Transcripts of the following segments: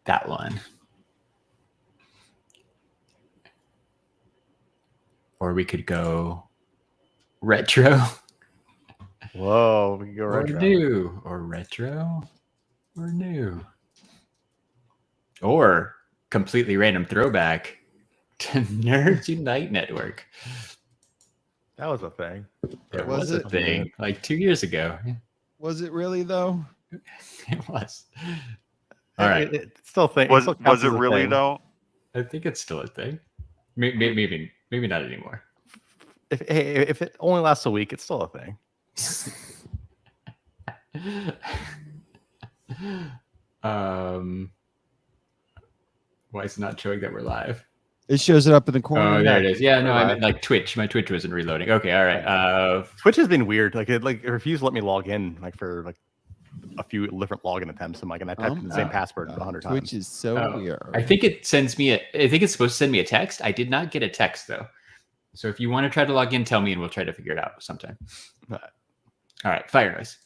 That one. Or we could go retro. Whoa, we can go retro. Or new. Or retro. Or new. Or completely random throwback to Nerds Unite Network. That was a thing. It was a thing like 2 years ago. Was it really though? It was. All right. It's still a thing. Was it really though? I think it's still a thing. Maybe not anymore. If it only lasts a week, it's still a thing. Why is it not showing that we're live? It shows it up in the corner. Oh, there it is. Yeah, no, I meant like Twitch. My Twitch wasn't reloading. Okay, all right. Twitch has been weird. Like it refused to let me log in for a few different login attempts. And I typed in the same password 100 times. Twitch is so weird. I think it sends me I think it's supposed to send me a text. I did not get a text though. So if you want to try to log in, tell me and we'll try to figure it out sometime. All right, fire noise.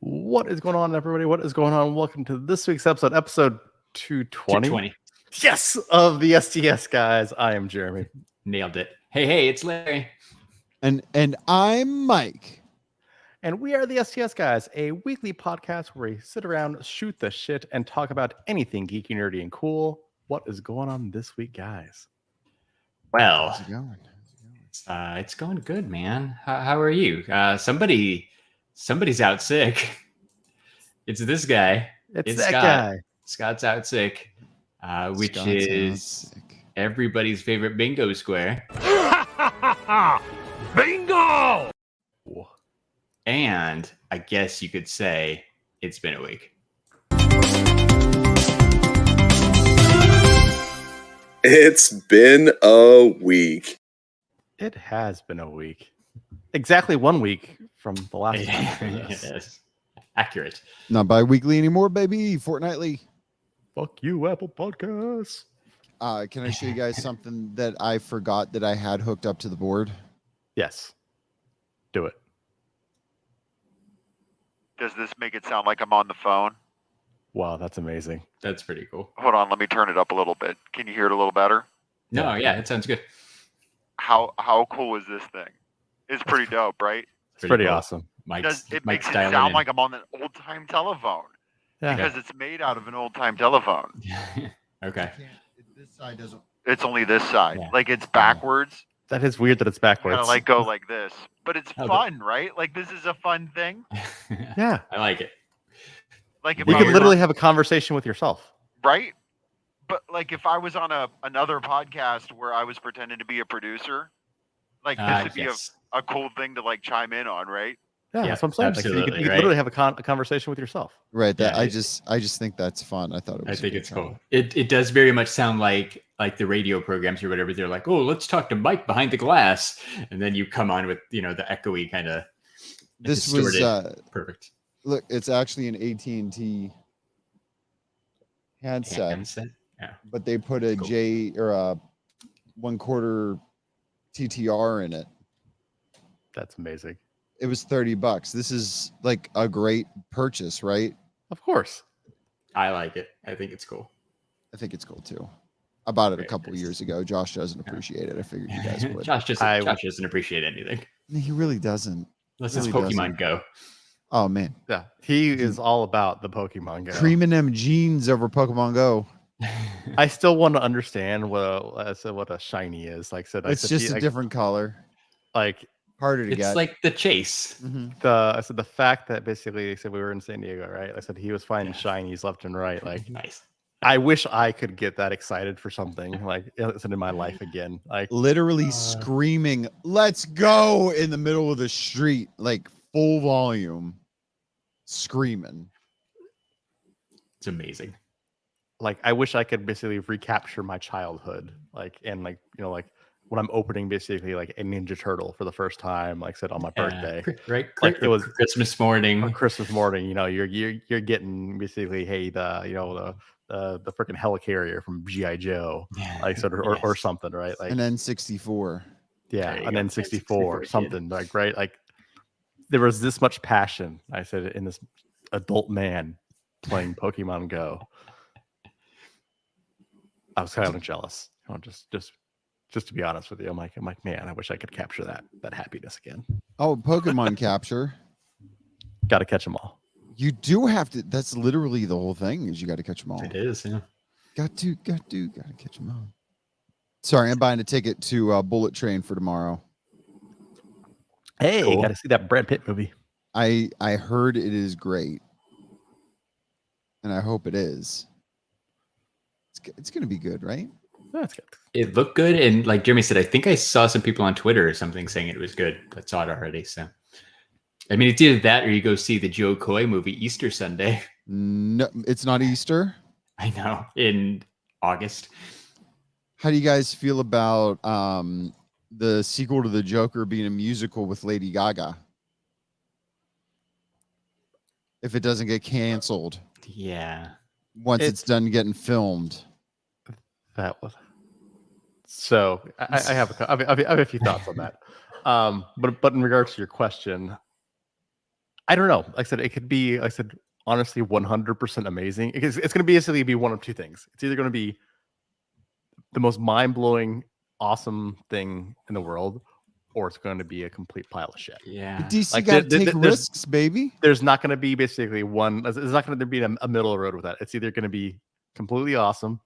What is going on, everybody? What is going on? Welcome to this week's episode 220. 220. Yes, of the STS Guys. I am Jeremy. Nailed it. Hey, it's Larry. And I'm Mike. And we are the STS Guys, a weekly podcast where we sit around, shoot the shit, and talk about anything geeky, nerdy, and cool. What is going on this week, guys? Well, How's it going? it's going good, man. How are you? Somebody's out sick. It's this guy. It's that Scott. guy. Scott's out sick, which Scott's is out sick. everybody's favorite bingo square. Bingo! And I guess you could say it's been a week. It's been a week. It has been a week. Exactly 1 week from the last time. Yes. Accurate. Not bi-weekly anymore, baby. Fortnightly. Fuck you, Apple Podcasts. Can I show you guys something that I forgot that I had hooked up to the board? Yes. Do it. Does this make it sound like I'm on the phone? Wow, that's amazing. That's pretty cool. Hold on, let me turn it up a little bit. Can you hear it a little better? No, yeah, it sounds good. How cool is this thing? It's pretty dope, right? It's pretty cool. awesome. It Mike's makes it dialing sound in. like I'm on an old-time telephone. Yeah. Because it's made out of an old-time telephone. Okay. This side doesn't. It's only this side. Yeah. Like it's backwards. That is weird that it's backwards. Kind of like go like this. But it's Oh, fun, right? Like this is a fun thing. Yeah. I like it. Like if You I could were- literally have a conversation with yourself. right? But like if I was on another podcast where I was pretending to be a producer, like this would be Yes. a cool thing to like chime in on, right? Yeah, Yeah, that's what I'm saying. Like, absolutely, you could right. literally have a conversation with yourself. Right. That Yeah, I just think that's fun. I thought it was. I think a good it's time. cool. It does very much sound like the radio programs or whatever. They're like, oh, let's talk to Mike behind the glass, and then you come on with the echoey kind of. This was Perfect look. It's actually an AT&T handset, Yeah. but they put a Cool. J or a 1/4 TTR in it. That's amazing. It was $30. This is like a great purchase, right? Of course. I like it. I think it's cool. I think it's cool too. I bought it a Very couple nice. years ago. Josh doesn't appreciate it. I figured you guys would. Josh doesn't appreciate anything He really doesn't. unless it's Really Pokemon Go. Oh man, Yeah. He is all about the Pokemon Go. creaming them jeans over Pokemon Go. I still want to understand what a shiny is. Like I said, It's just a different color, like harder to It's get. like the chase. Mhm. the fact that basically they said we were in San Diego, right? I said he was finding shinies left and right. Like Nice. I wish I could get that excited for something like in my life again. Like Literally screaming, "Let's go!" in the middle of the street, like full volume, screaming. It's amazing. like I wish I could basically recapture my childhood, like and like like when I'm opening basically like a Ninja Turtle for the first time, like I said on my birthday, Right. Like, it was Christmas morning. on Christmas morning. You're getting basically hey the the freaking helicarrier from GI Joe, Yeah. like sort of or Yes. something, right? Like An N64. yeah, There you an go, N64 N64 or something, like right, like there was this much passion. I said in this adult man playing Pokemon Go. I was kind of jealous. You know, just to be honest with you, I'm like, man, I wish I could capture that happiness again. Oh, Pokemon capture. Got to catch them all. You do have to. That's literally the whole thing. Is you got to catch them all. It is, yeah. Got to catch them all. Sorry, I'm buying a ticket to Bullet Train for tomorrow. Hey, Cool. got to see that Brad Pitt movie. I heard it is great, and I hope it is. It's gonna be good, right? That's good. It looked good, and like Jeremy said, I think I saw some people on Twitter or something saying it was good. I saw it already, so I mean, it's either that or you go see the Joe Coy movie Easter Sunday. No, it's not Easter. I know, in August. How do you guys feel about the sequel to The Joker being a musical with Lady Gaga? If it doesn't get canceled Yeah. once it's done getting filmed. That was so. I have a few thoughts on that. But in regards to your question, I don't know. Like I said, it could be. Like I said, honestly, 100% amazing. It's going to basically be one of two things. It's either going to be the most mind-blowing, awesome thing in the world, or it's going to be a complete pile of shit. Yeah. But DC Like, got to there's- take risks, baby. There's not going to be basically one. There's not going to be a middle road with that. It's either going to be completely awesome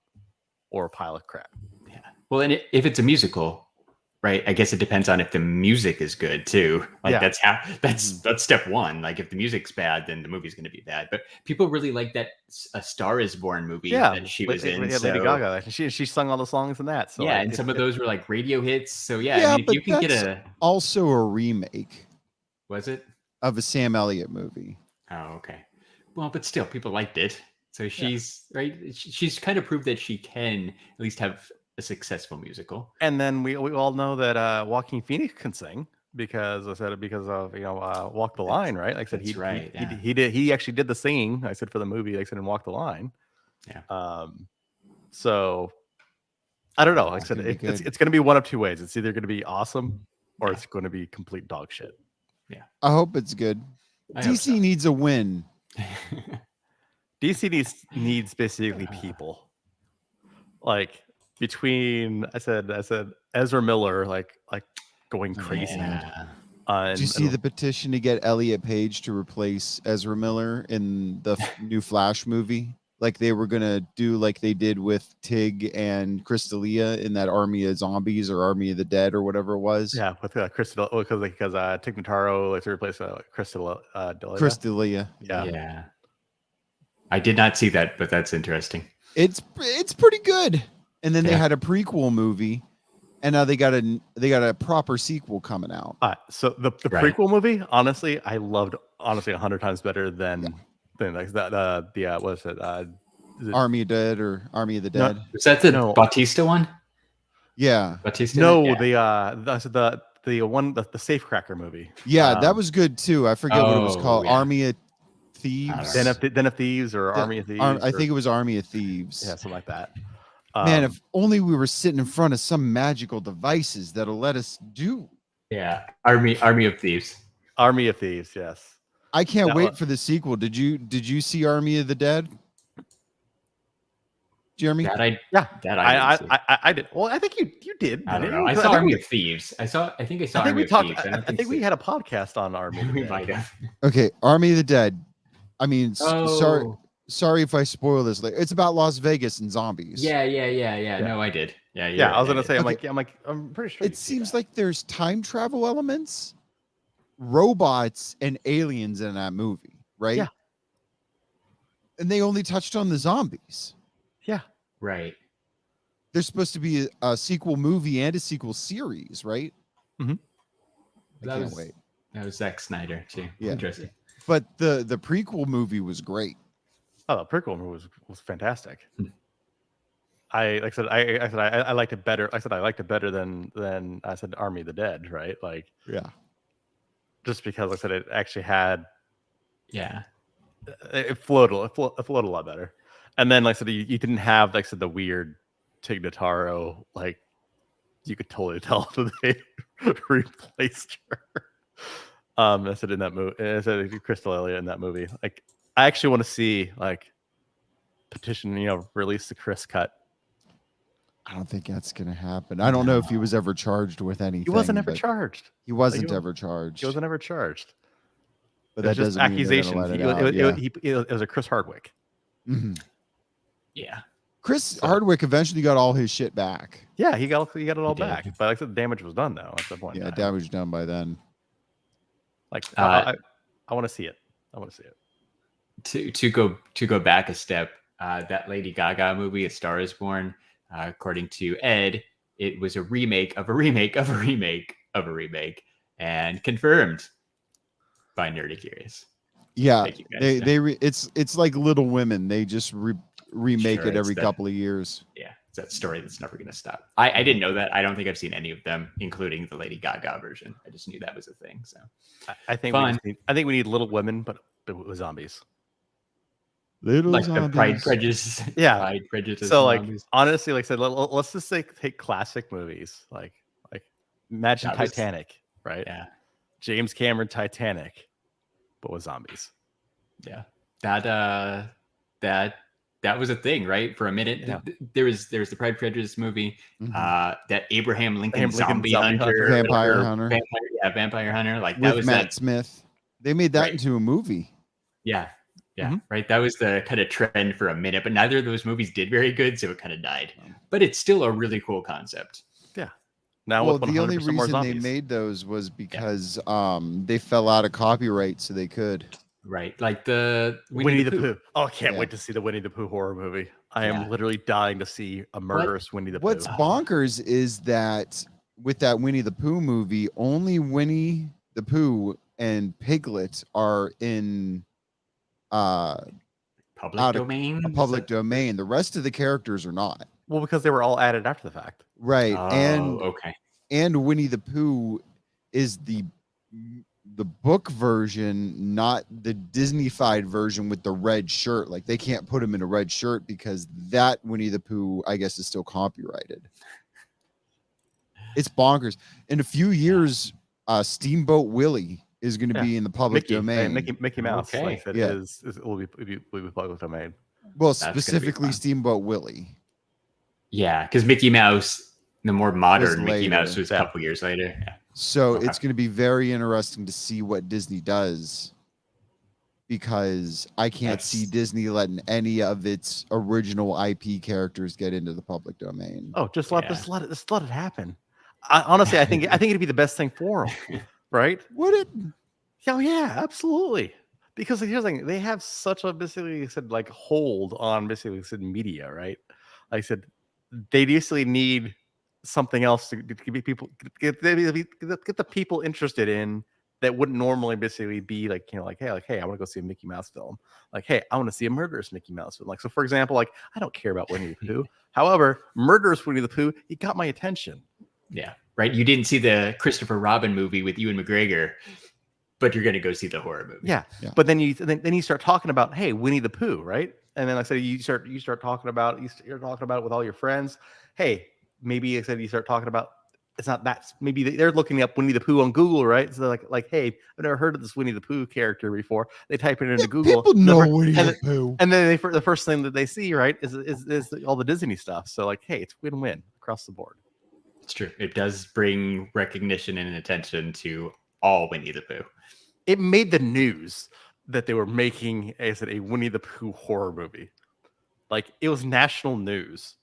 or a pile of crap. Yeah. Well, and if it's a musical, right? I guess it depends on if the music is good too. Like Yeah. that's step one. Like if the music's bad, then the movie's going to be bad. But people really like that A Star Is Born movie that she was in. Lady so- Gaga. She sung all the songs in that. So yeah, like, and some of those were like radio hits. So yeah, Yeah, I mean, if but you can get that's- Also a remake was it? of a Sam Elliott movie. Oh, okay. Well, but still, people liked it. So she's right. She's kind of proved that she can at least have a successful musical. And then we all know that Joaquin Phoenix can sing because I said it because of Walk the Line, right? Like I said, That's right, yeah. he actually did the singing. I said for the movie, like I said in Walk the Line. Yeah. So I don't know. Like I said, gonna be it's good. going to be one of two ways. It's either going to be awesome or it's going to be complete dog shit. I hope it's good. I hope DC needs a win. DC needs basically people. Like between I said Ezra Miller like going crazy. Yeah. Did you see the petition to get Elliot Page to replace Ezra Miller in the new Flash movie? Like they were gonna do like they did with Tig and Crystalia in that Army of Zombies or Army of the Dead or whatever it was. Yeah, with Crystal because Tig Notaro like to replace Crystal Crystalia. Yeah. Yeah. I did not see that, but that's interesting. It's pretty good. And then they Yeah. had a prequel movie, and now they got a proper sequel coming out. So the Right. prequel movie, honestly, I loved 100 times better than like the what is it? Is it Army of Dead or Army of the No, Dead. Was that the No. Bautista one? Yeah. Bautista? no, Yeah. the one the Safecracker movie. Yeah, that was good too. I forget what it was Oh, called. yeah. Army of I Thieves. don't know. Den of Thieves or The- Army of Thieves. I think it was Army of Thieves. yeah, something like that. Man, if only we were sitting in front of some magical devices that'll let us do. Yeah. Army of Thieves. Army of Thieves, yes. I can't That wait one- for the sequel. Did you see Army of the Dead? Jeremy? That I Yeah, that I, didn't see. I did. Well, I think you did. I don't didn't know. you? I 'Cause saw think Army we- of Thieves. I think I saw I think Army we of talked. Thieves. I think we so. had a podcast on Army. of the We Dead. might have. Okay, Army of the Dead. I mean, sorry Oh. sorry if I spoil this later. It's about Las Vegas and zombies. Yeah. No, I did. Yeah. Yeah, I was gonna say. Okay. I'm pretty sure. It seems like there's time travel elements, robots, and aliens in that movie, right? Yeah. And they only touched on the zombies. Yeah. Right. There's supposed to be a sequel movie and a sequel series, right? Mm-hmm. I That can't was- wait. That was Zack Snyder too. Yeah. Interesting. But the prequel movie was great. Oh, the prequel movie was fantastic. Hmm. I liked it better. I liked it better than I said Army of the Dead, right? Like Yeah. just because I said it actually had Yeah. it flowed a lot better. And then, like I said, you didn't have, like I said, the weird Tig Notaro. Like, you could totally tell that they replaced her. I said in that movie, I said Crystal Elliott in that movie. Like, I actually want to see like petition, release the Chris cut. I don't think that's gonna happen. I don't know if he was ever charged with anything. He wasn't ever charged. He wasn't ever charged. He wasn't ever charged. But It that was just doesn't mean they're accusation. gonna let it out. It was a Chris Hardwick. Mhm. Yeah. Chris Hardwick eventually got all his shit back. Yeah, he got it all He did. back. But like I said, the damage was done though at that point. Yeah, damage done by then. Like I want to see it. I want to see it. To go back a step, that Lady Gaga movie, A Star Is Born, according to Ed, it was a remake of a remake of a remake of a remake, and confirmed by Nerdy Curious. Yeah, Thank you guys. it's like Little Women. They just remake Sure, it every it's couple of years. Yeah, it's that story that's never going to stop. I didn't know that. I don't think I've seen any of them, including the Lady Gaga version. I just knew that was a thing. So I think Fun. we need Little Women, but with zombies. Little like the zombies. Pride Prejudice. Yeah. Pride Prejudice. So like zombies. honestly, like I said, let's just take classic movies. Like imagine That was- Titanic, right? Yeah. James Cameron Titanic, but with zombies. Yeah, that was a thing, right? For a minute, Yeah. there was the Pride Prejudice movie, Mhm. that Abraham Lincoln Abraham Lincoln zombie Zombie hunter, Vampire Hunter. Vampire Hunter. Like that With was Matt that. Smith. They made that Right. into a movie. Yeah, Mhm. right. That was the kind of trend for a minute, but neither of those movies did very good, so it kind of died. But it's still a really cool concept. Now Well, with the only 100% more reason they zombies. made those was because they fell out of copyright, so they could. Right, like the Winnie the Pooh. Oh, I can't Yeah. wait to see the Winnie the Pooh horror movie. I am Yeah. literally dying to see a murderous Winnie the What's Pooh. bonkers is that with that Winnie the Pooh movie, only Winnie the Pooh and Piglet are in public out of domain. a public domain. The rest of the characters are not. Well, because they were all added after the fact. Right. Oh, and okay. and Winnie the Pooh is the book version, not the Disney-fied version with the red shirt. Like they can't put him in a red shirt because that Winnie the Pooh, I guess, is still copyrighted. It's bonkers. In a few years, Steamboat Willie is going to be in the public domain. Mickey Mouse, Okay. like I said, Yeah. will be public domain. Well, That's gonna be specifically fun. Steamboat Willie. Yeah, because Mickey Mouse, the more modern Mickey later. Mouse, was a Yeah. couple years later. Yeah. So Okay. it's going to be very interesting to see what Disney does, because I can't see That's- Disney letting any of its original IP characters get into the public domain. Oh, just Yeah. let it happen. Honestly, I think it'd be the best thing for them, right? Would it? Oh yeah, absolutely. Because here's the thing: they have such a basically said like hold on basically said media, right? Like I said, they basically need something else to get people get the people interested in that wouldn't normally basically be like hey, I want to go see a Mickey Mouse film. Like, hey, I want to see a murderous Mickey Mouse film. Like, so for example, like I don't care about Winnie the Pooh. However, murderous Winnie the Pooh, he got my attention. Yeah, right. You didn't see the Christopher Robin movie with Ewan McGregor, but you're going to go see the horror movie. Yeah. Yeah. But then you start talking about, hey, Winnie the Pooh, right? And then like I said, you start talking about you're talking about it with all your friends. Hey, maybe I said you start talking about it's not that maybe they're looking up Winnie the Pooh on Google, right? So they're like, hey, I've never heard of this Winnie the Pooh character before. They type it into Google. People know and Winnie and the Pooh. and then the first thing that they see, right, is all the Disney stuff. So like, hey, it's win-win across the board. It's true. It does bring recognition and attention to all Winnie the Pooh. It made the news that they were making a Winnie the Pooh horror movie. Like it was national news.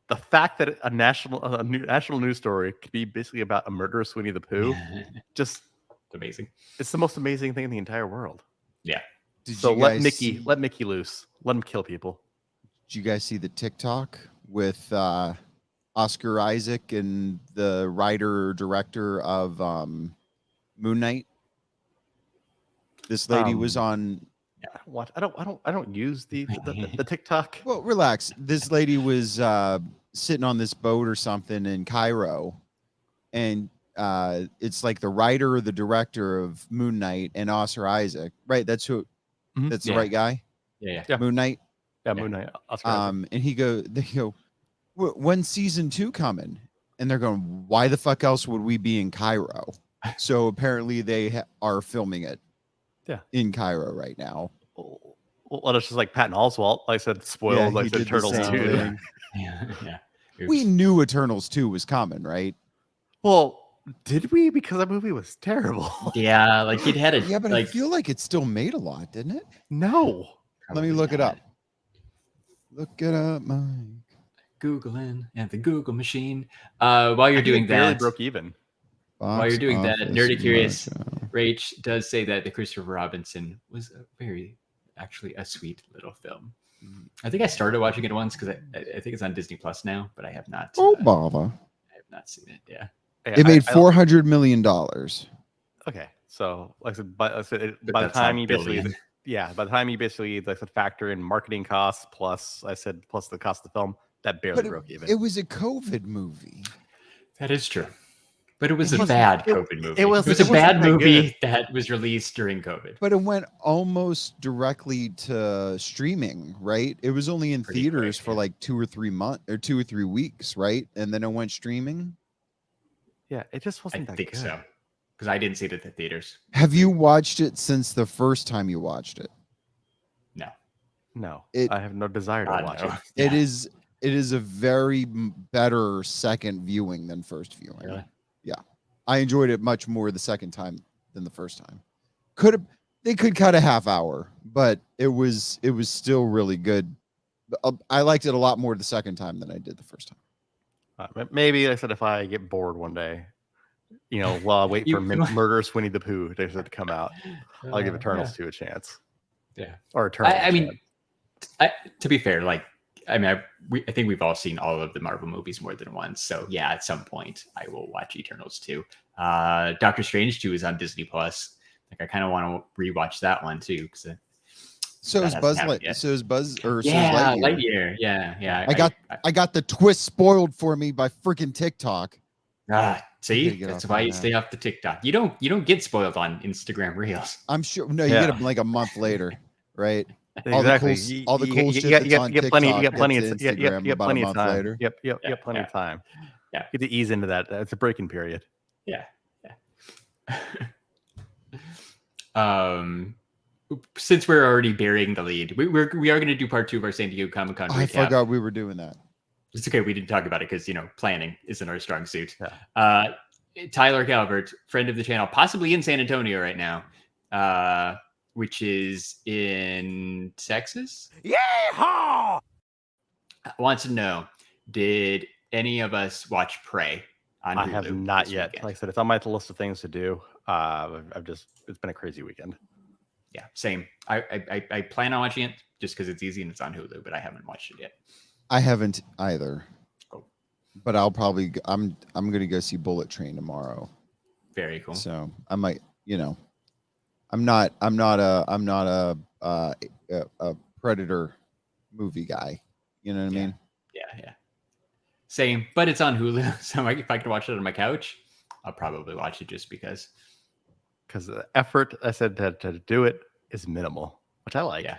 The fact that a national news story could be basically about a murderous Winnie the Pooh, just It's amazing. it's the most amazing thing in the entire world. Yeah. Did So you let guys Mickey see- loose. Let him kill people. Did you guys see the TikTok with Oscar Isaac and the writer or director of Moon Knight? This lady was on. Yeah, what? I don't use the TikTok. Well, relax. This lady was sitting on this boat or something in Cairo, and it's like the writer or the director of Moon Knight and Oscar Isaac, right? That's who. Mhm. That's Yeah. the right guy. Yeah. Yeah. Moon Knight. Yeah, Moon Knight. Oscar Isaac. And they go, when's season 2 coming? And they're going, why the fuck else would we be in Cairo? So apparently they are filming it. Yeah. In Cairo right now. Well, it's just like Patton Oswalt. Like I said, spoiled. Yeah, like he I said, did the Turtles same 2. thing. Yeah. We knew Eternals 2 was coming, right? Well, did we? Because that movie was terrible. Yeah, like it had a Yeah, but like, I feel like it still made a lot, didn't it? No. Let me look it up. Look it up, Mike. Googling and the Google machine. While you're doing barely that, broke even. while you're doing that, Box Nerdy office Curious Russia. Rach does say that the Christopher Robinson was actually a sweet little film. I think I started watching it once because I think it's on Disney Plus now, but I have not. Oh, bother. I have not seen it. Yeah. It made $400 million. Okay, so like I said, by the time you basically, by the time you basically like factor in marketing costs plus the cost of the film, that barely broke even. It was a COVID movie. That is true. But it was a bad COVID movie. It was a bad movie that was released during COVID. But it went almost directly to streaming, right? It was only in theaters for like 2 or 3 months or 2 or 3 weeks, right? And then it went streaming. Yeah, it just wasn't that good. I think so. Because I didn't see it at the theaters. Have you watched it since the first time you watched it? No. I have no desire to watch it. Yeah. It is a very better second viewing than first viewing. Really? Yeah. I enjoyed it much more the second time than the first time. They could cut a half hour, but it was still really good. I liked it a lot more the second time than I did the first time. Maybe I said if I get bored one day, while I wait for Murderous Winnie the Pooh to come out, I'll give Eternals 2 a chance. Yeah. Or Eternals. I mean, to be fair, I think we've all seen all of the Marvel movies more than once. So yeah, at some point I will watch Eternals 2. Doctor Strange 2 is on Disney Plus. I kind of want to rewatch that one too. So is Lightyear. Yeah. I got the twist spoiled for me by freaking TikTok. See, that's why you stay off the TikTok. You don't get spoiled on Instagram Reels. I'm sure. No, you get them like a month later, right? Exactly. All the cool shit that's on TikTok. You get plenty of time. Later. Yep. Plenty of time. Yeah. Get to ease into that. It's a breaking period. Yeah. Since we're already burying the lead, we are going to do part 2 of our San Diego Comic-Con recap. I forgot we were doing that. It's okay. We didn't talk about it because, planning isn't our strong suit. Yeah. Tyler Calvert, friend of the channel, possibly in San Antonio right now, which is in Texas. Yeehaw! Wants to know, did any of us watch Prey on Hulu? I have not yet. Weekend? Like I said, it's on my list of things to do. It's been a crazy weekend. Yeah, same. I plan on watching it just because it's easy and it's on Hulu, but I haven't watched it yet. I haven't either. Cool. But I'm gonna go see Bullet Train tomorrow. Very cool. So I might, I'm not a Predator movie guy. You know what I mean? Yeah. Same, but it's on Hulu, so if I could watch it on my couch, I'll probably watch it just because. Because the effort I said to do it is minimal, which I like. Yeah.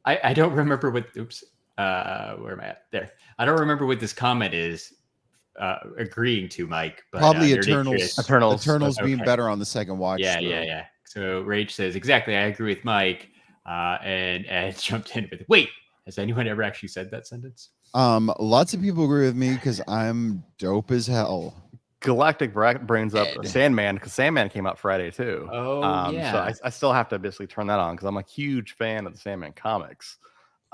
I don't remember what. Oops. Where am I at? There. I don't remember what this comment is agreeing to, Mike. But, probably Eternals. Eternals being okay. better on the second watch. Yeah. So Rach says exactly. I agree with Mike. And Ed jumped in with, wait, has anyone ever actually said that sentence? Lots of people agree with me because I'm dope as hell. Galactic brings up Sandman because Sandman came out Friday too. Yeah. So I still have to basically turn that on because I'm a huge fan of the Sandman comics.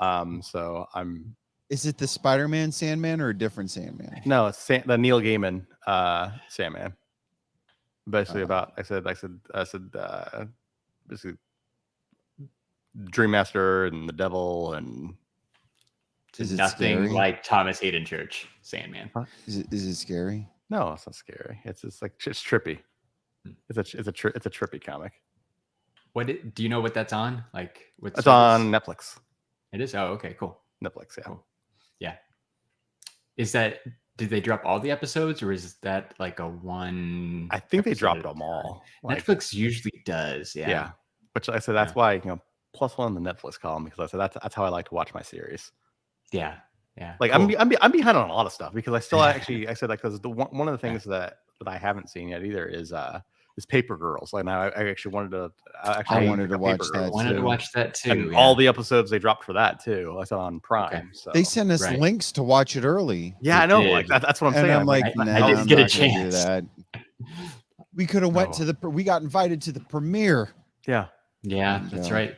So I'm. Is it the Spider-Man Sandman or a different Sandman? No, it's the Neil Gaiman Sandman. Basically about I said basically Dream Master and the Devil and. Is it nothing scary? like Thomas Hayden Church Sandman. Huh? Is it scary? No, it's not scary. It's trippy. It's a trippy comic. Do you know what that's on? It's on Netflix. It is. Oh, okay, cool. Netflix, yeah. Cool. Yeah. Did they drop all the episodes, or is that like a one? I think they dropped them all. Netflix usually does. Yeah. Which I said that's why +1 on the Netflix column because I said that's how I like to watch my series. Yeah. Like cool. I'm behind on a lot of stuff because I still actually I said like because one of the things that I haven't seen yet either is Paper Girls. Like now I actually wanted to I wanted to watch that. I wanted to watch that too. And all the episodes they dropped for that too. I saw on Prime. Okay. So They sent us links to watch it early. yeah, They I know. did. Like that's what I'm And saying. I'm like, I nah, didn't I'm get a not gonna do chance. that. We could have went to we got invited to the premiere. yeah. Yeah, And, that's right.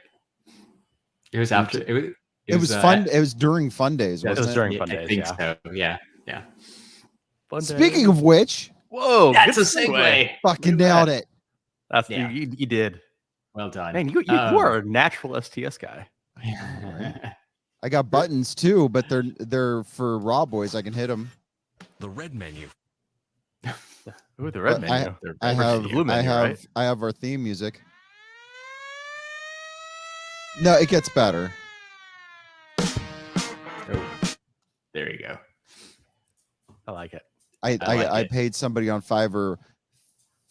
It was after It was fun. It was during Fun Days, Yeah, it wasn't was it? during Yeah, Fun I Days. think Yeah. so. Yeah. Fun Speaking Days. of which, whoa, That's good a segue. fucking Look at nailed that. it. That's Yeah. you did. Well done. Man, you are a natural STS guy. I got buttons too, but they're for Raw boys. I can hit them. The red menu. Ooh, the red But menu. I versus have the blue menu, right? I have our theme music. No, it gets better. Oh, there you go. I like it. I like it. paid somebody on Fiverr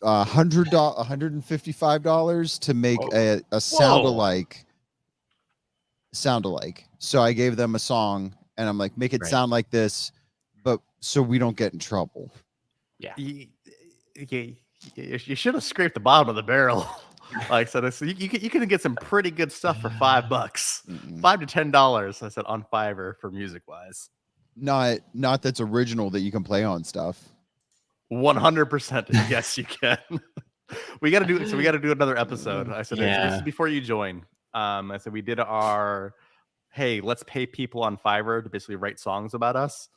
$155 to make a sound alike. So I gave them a song and I'm like, make it Right. sound like this, but so we don't get in trouble. You should have scraped the bottom of the barrel. Like so, you can get some pretty good stuff for $5, Mm-mm. $5 to $10. I said on Fiverr for music wise. Not that's original that you can play on stuff. 100%. Yes, you can. We got to do. So we got to do another episode. I said this Yeah. is before you join. I said we did our hey, let's pay people on Fiverr to basically write songs about us.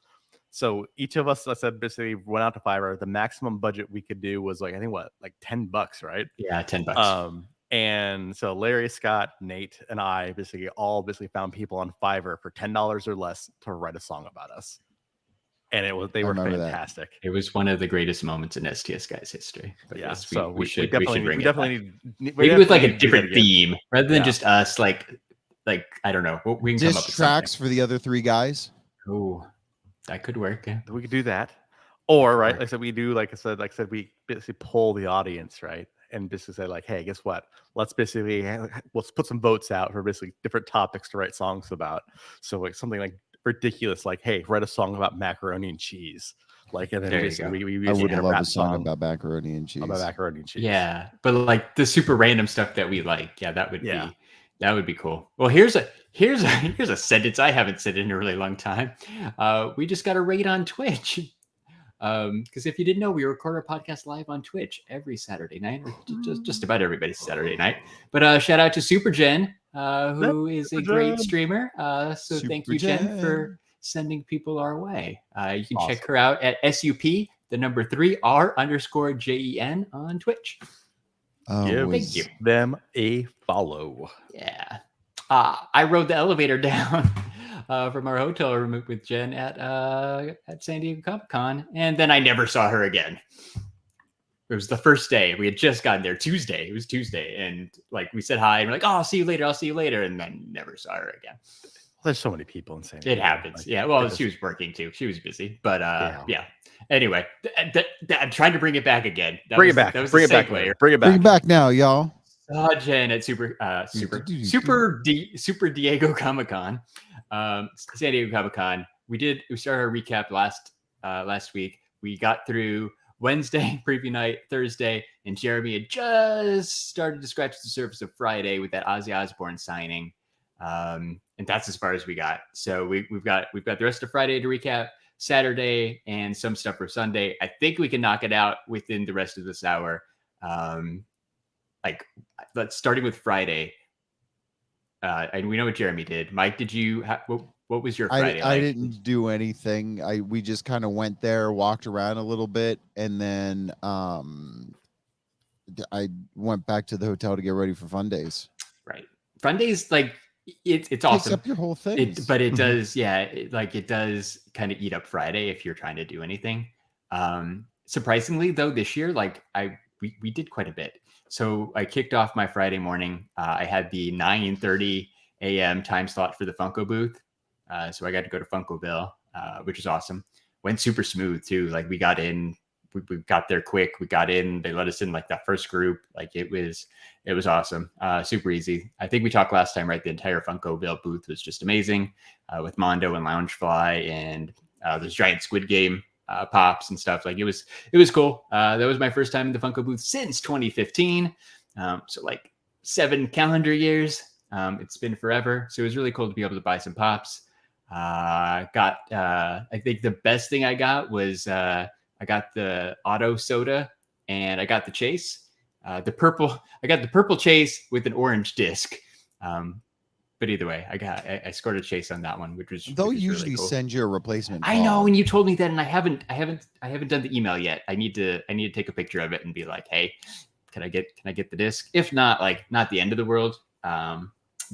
So each of us, I said, basically went out to Fiverr. The maximum budget we could do was like, I think what, like $10, right? Yeah, $10. And so Larry, Scott, Nate, and I basically found people on Fiverr for $10 or less to write a song about us. And they were remember that. fantastic. It was one of the greatest moments in STS Guys history. But Yeah, yes, so we should definitely bring we it definitely back. need Maybe with like a definitely need to do that different again. theme rather than Yeah. just us. Like I don't know. We can come up Diss with tracks for the other three guys. Oh, that could work. Yeah. We could do that. Or right, like I said, we do like I said, we basically poll the audience, right? And basically say, like, hey, guess what? Let's put some votes out for basically different topics to write songs about. So like something like ridiculous, like, hey, write a song about macaroni and cheese. Like, and then There you basically we I basically would have love rap a song about macaroni and cheese. about macaroni and cheese. Yeah, but like the super random stuff that we like, that would be cool. Well, here's a sentence I haven't said in a really long time. We just got a raid on Twitch. Because if you didn't know, we record our podcast live on Twitch every Saturday night, or just about everybody's Saturday night. But shout out to Super Jen, who is a great streamer. So thank you, Jen, for sending people our way. You can check her out at SUP3R_JEN on Twitch. Give Thank you. them a follow. Yeah. I rode the elevator down from our hotel room with Jen at San Diego Comic-Con, and then I never saw her again. It was the first day. We had just gotten there Tuesday. It was Tuesday, and like we said hi, and we're like, "Oh, I'll see you later. I'll see you later," and then never saw her again. There's so many people in San It Diego. happens. Like, Yeah. Well, she was working too. She was busy, but Yeah. yeah. Anyway, I'm trying to bring it back again. Bring it back. That was Bring it the back. segue. Later. Bring it Bring back. it back now, y'all. Saw Jen at Super Diego Comic-Con, San Diego Comic-Con. We started our recap last week. We got through Wednesday preview night, Thursday, and Jeremy had just started to scratch the surface of Friday with that Ozzy Osbourne signing, and that's as far as we got. So we've got the rest of Friday to recap, Saturday, and some stuff for Sunday. I think we can knock it out within the rest of this hour. Let's starting with Friday. And we know what Jeremy did. Mike, did you? What was your Friday? I didn't do anything. We just kind of went there, walked around a little bit, and then I went back to the hotel to get ready for Fun Days. Right, Fun Days, like it's Takes awesome. up your whole thing. But it does, yeah. It does kind of eat up Friday if you're trying to do anything. Surprisingly, though, this year, we did quite a bit. So I kicked off my Friday morning. I had the 9:30 a.m. time slot for the Funko booth. So I got to go to Funkoville, which is awesome. Went super smooth too. Like we got in we got there quick. We got in. They let us in like that first group. Like it was awesome. Super easy. I think we talked last time, right? The entire Funko booth was just amazing, with Mondo and Loungefly and those giant Squid Game pops and stuff. Like it was cool. That was my first time in the Funko booth since 2015. So like 7 calendar years. It's been forever. So it was really cool to be able to buy some pops. I think the best thing I got was I got the auto soda and I got the chase. I got the purple chase with an orange disc. But either way, I scored a chase on that one, which was usually really cool. Send you a replacement. I know, and you told me that, and I haven't done the email yet. I need to take a picture of it and be like, hey, can I get the disc? If not, like, not the end of the world.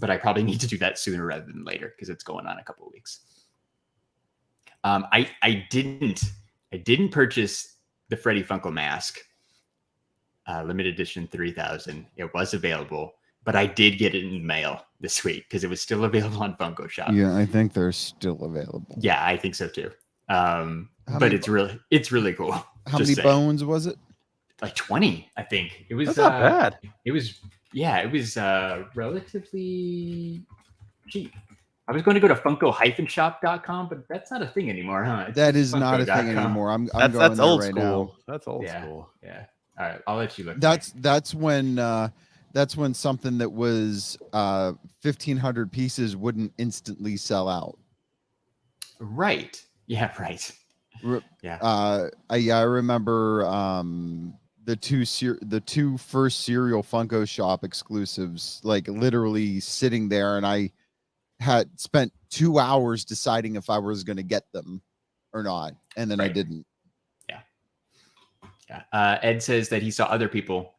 But I probably need to do that sooner rather than later because it's going on a couple of weeks. I didn't purchase the Freddy Funko mask, limited edition 3000. It was available, but I did get it in the mail this week because it was still available on Funko Shop. Yeah, I think they're still available. Yeah, I think so too. But it's really cool. How many bones was it? Like 20, I think. It was That's not bad. It was relatively cheap. I was going to go to funko-shop.com, but that's not a thing anymore, huh? That is not a thing anymore. I'm going that's there old right school. now. That's old school. Yeah. All right, I'll let you look. That's when something that was 1,500 pieces wouldn't instantly sell out. Right. Yeah. Right. Yeah. I remember the two first Serial Funko Shop exclusives, like literally sitting there, and I had spent 2 hours deciding if I was going to get them or not, and then I didn't. Yeah. Ed says that he saw other people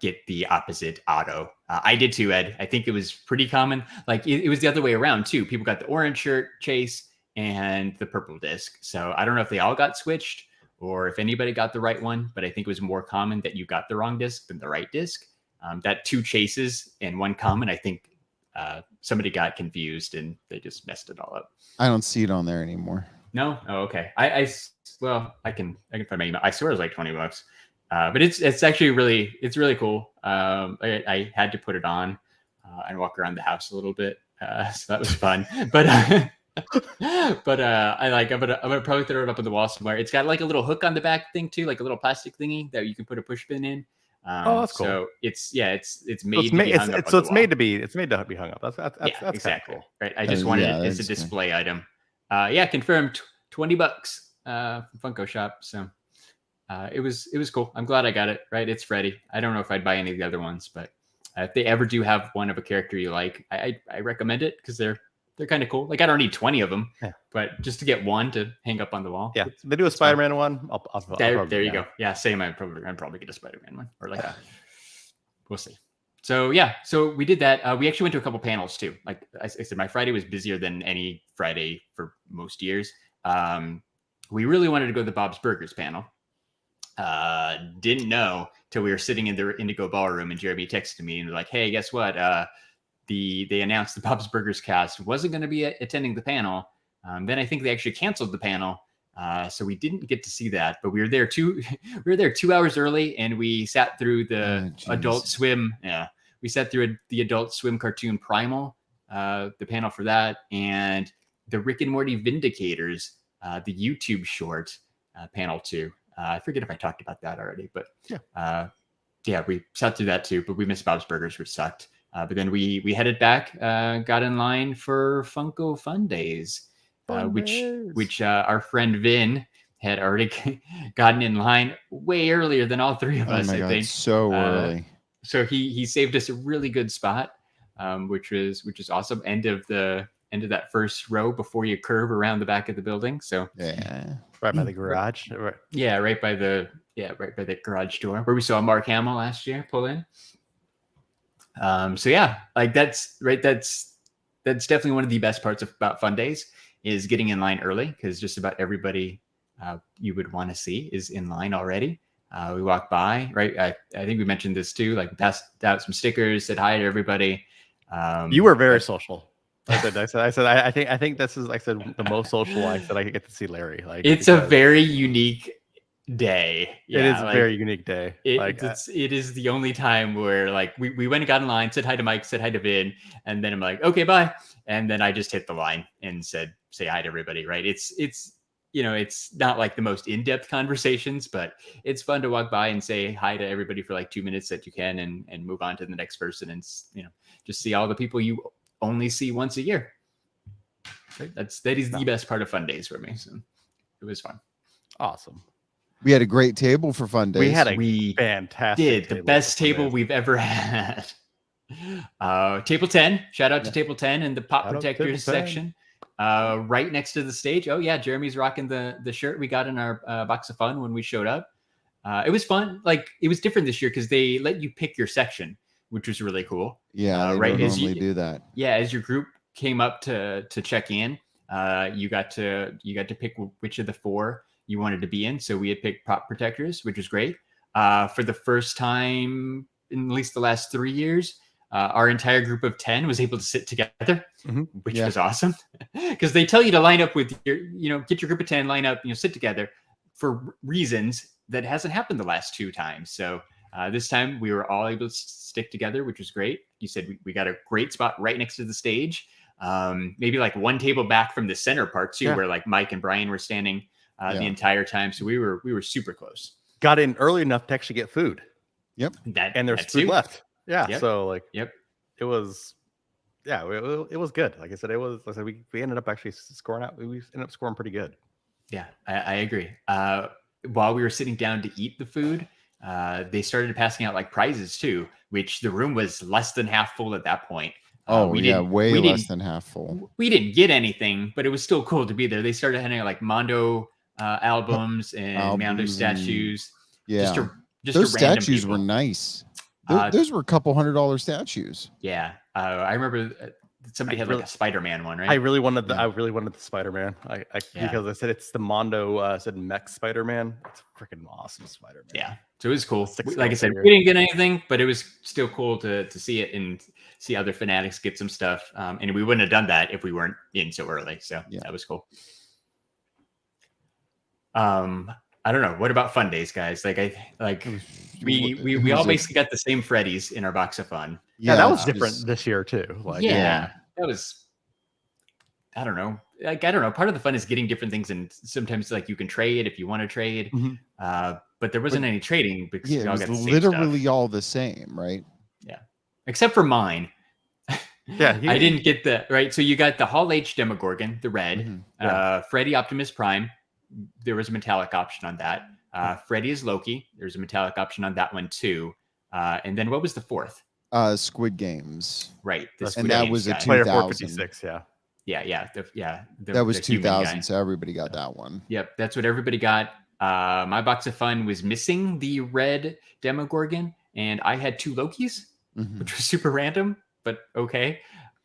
get the opposite auto. I did too, Ed. I think it was pretty common. Like it was the other way around too. People got the orange shirt chase and the purple disc. So I don't know if they all got switched or if anybody got the right one, but I think it was more common that you got the wrong disc than the right disc. That 2 chases and 1 common, I think somebody got confused and they just messed it all up. I don't see it on there anymore. No? Oh, okay. I can find my email. I swear it was like $20. But it's actually really cool. I had to put it on and walk around the house a little bit. So that was fun. But I'm gonna probably throw it up on the wall somewhere. It's got like a little hook on the back thing too, like a little plastic thingy that you can put a push pin in. That's cool. So it's made to be hung up. That's exactly cool. Right. I just wanted it as a display item. Confirmed $20 from Funko Shop. So it was cool. I'm glad I got it. Right. It's Freddy. I don't know if I'd buy any of the other ones, but if they ever do have one of a character you like, I recommend it because they're kind of cool. Like I don't need 20 of them, but just to get one to hang up on the wall. Yeah, they do a Spider-Man one. There you go. Yeah, same. I'd probably get a Spider-Man one or like we'll see. So yeah, so we did that. We actually went to a couple panels too. Like I said, my Friday was busier than any Friday for most years. We really wanted to go to the Bob's Burgers panel. Didn't know till we were sitting in the Indigo Ballroom and Jeremy texted me and was like, "Hey, guess what? They announced the Bob's Burgers cast wasn't going to be attending the panel. Then I think they actually canceled the panel, so we didn't get to see that. But we were there 2 hours early, and we sat through the Adult Swim. Yeah, we sat through the Adult Swim cartoon Primal, the panel for that, and the Rick and Morty Vindicators, the YouTube short panel too. I forget if I talked about that already, but we sat through that too. But we missed Bob's Burgers, which sucked. But then we headed back, got in line for Funko Fun Days, which our friend Vin had already gotten in line way earlier than all 3 of us. I think so early. So he saved us a really good spot, which was awesome. End of that first row before you curve around the back of the building. So right by the garage. Right. Yeah, right by the garage door where we saw Mark Hamill last year pull in. So yeah, like that's definitely one of the best parts about Fun Days is getting in line early because just about everybody you would want to see is in line already. We walked by, right? I think we mentioned this too, like passed out some stickers, said hi to everybody. You were very social. I think this is, like I said, the most social I could get to see Larry. Like it's a very unique day. it is a like, very unique day. It is the only time where like we went and got in line, said hi to Mike, said hi to Vin, and then I'm like, okay, bye. And then I just hit the line and say hi to everybody, right? It's it's not like the most in-depth conversations, but it's fun to walk by and say hi to everybody for like 2 minutes that you can and move on to the next person and just see all the people you only see once a year. Right? That is the best part of Fun Days for me. So it was fun. Awesome. We had a great table for Fun Days. We had a fantastic the best table we've ever had. Table 10. Shout out to Table 10 and the pop protectors section. Right next to the stage. Oh yeah, Jeremy's rocking the shirt we got in our box of fun when we showed up. It was fun. Like it was different this year because they let you pick your section, which was really cool. Yeah, they right don't as normally do that. Yeah, as your group came up to check in, you got to pick which of the 4 you wanted to be in. So we had picked pop protectors, which was great. For the first time in at least the last 3 years, our entire group of 10 was able to sit together, which was awesome because they tell you to line up with get your group of 10, line up, sit together for reasons that hasn't happened the last 2 times. So this time we were all able to stick together, which was great. You said we got a great spot right next to the stage. Maybe like one table back from the center part too, where like Mike and Brian were standing the entire time. So we were super close. Got in early enough to actually get food. Yep. And there's food left. Yeah. Yep. So like, it was, it was good. Like I said, we ended up actually scoring out. We ended up scoring pretty good. Yeah, I agree. While we were sitting down to eat the food, they started passing out like prizes too, which the room was less than half full at that point. Way less than half full. We didn't get anything, but it was still cool to be there. They started handing out like Mondo albums and Mondo statues. Yeah, just those to random statues people. were nice. Those were a couple $100 statues. Yeah, I remember somebody had like a Spider-Man one, right? I really wanted the Spider-Man. Because I said it's the Mondo said mech Spider-Man. It's a freaking awesome Spider-Man. Yeah, so it was cool. Like I said, we didn't get anything, but it was still cool to see it and see other fanatics get some stuff. And we wouldn't have done that if we weren't in so early. So that was cool. I don't know. What about Fun Days, guys? We all basically got the same Freddies in our box of fun. Yeah, that was different this year too. That was. I don't know. Part of the fun is getting different things, and sometimes like you can trade if you want to trade. But there wasn't any trading because it all was got the same literally stuff. all the same, right? Yeah, except for mine. I didn't get the right. So you got the Hall H Demogorgon, the red, Freddy Optimus Prime. There was a metallic option on that. Freddy is Loki. There's a metallic option on that one too. And then what was the 4th? Squid Games. Right. And that was a Player 2000. 456. That was 2000. So everybody got that one. Yep. That's what everybody got. My box of fun was missing the red Demogorgon, and I had 2 Lokis, which was super random, but okay.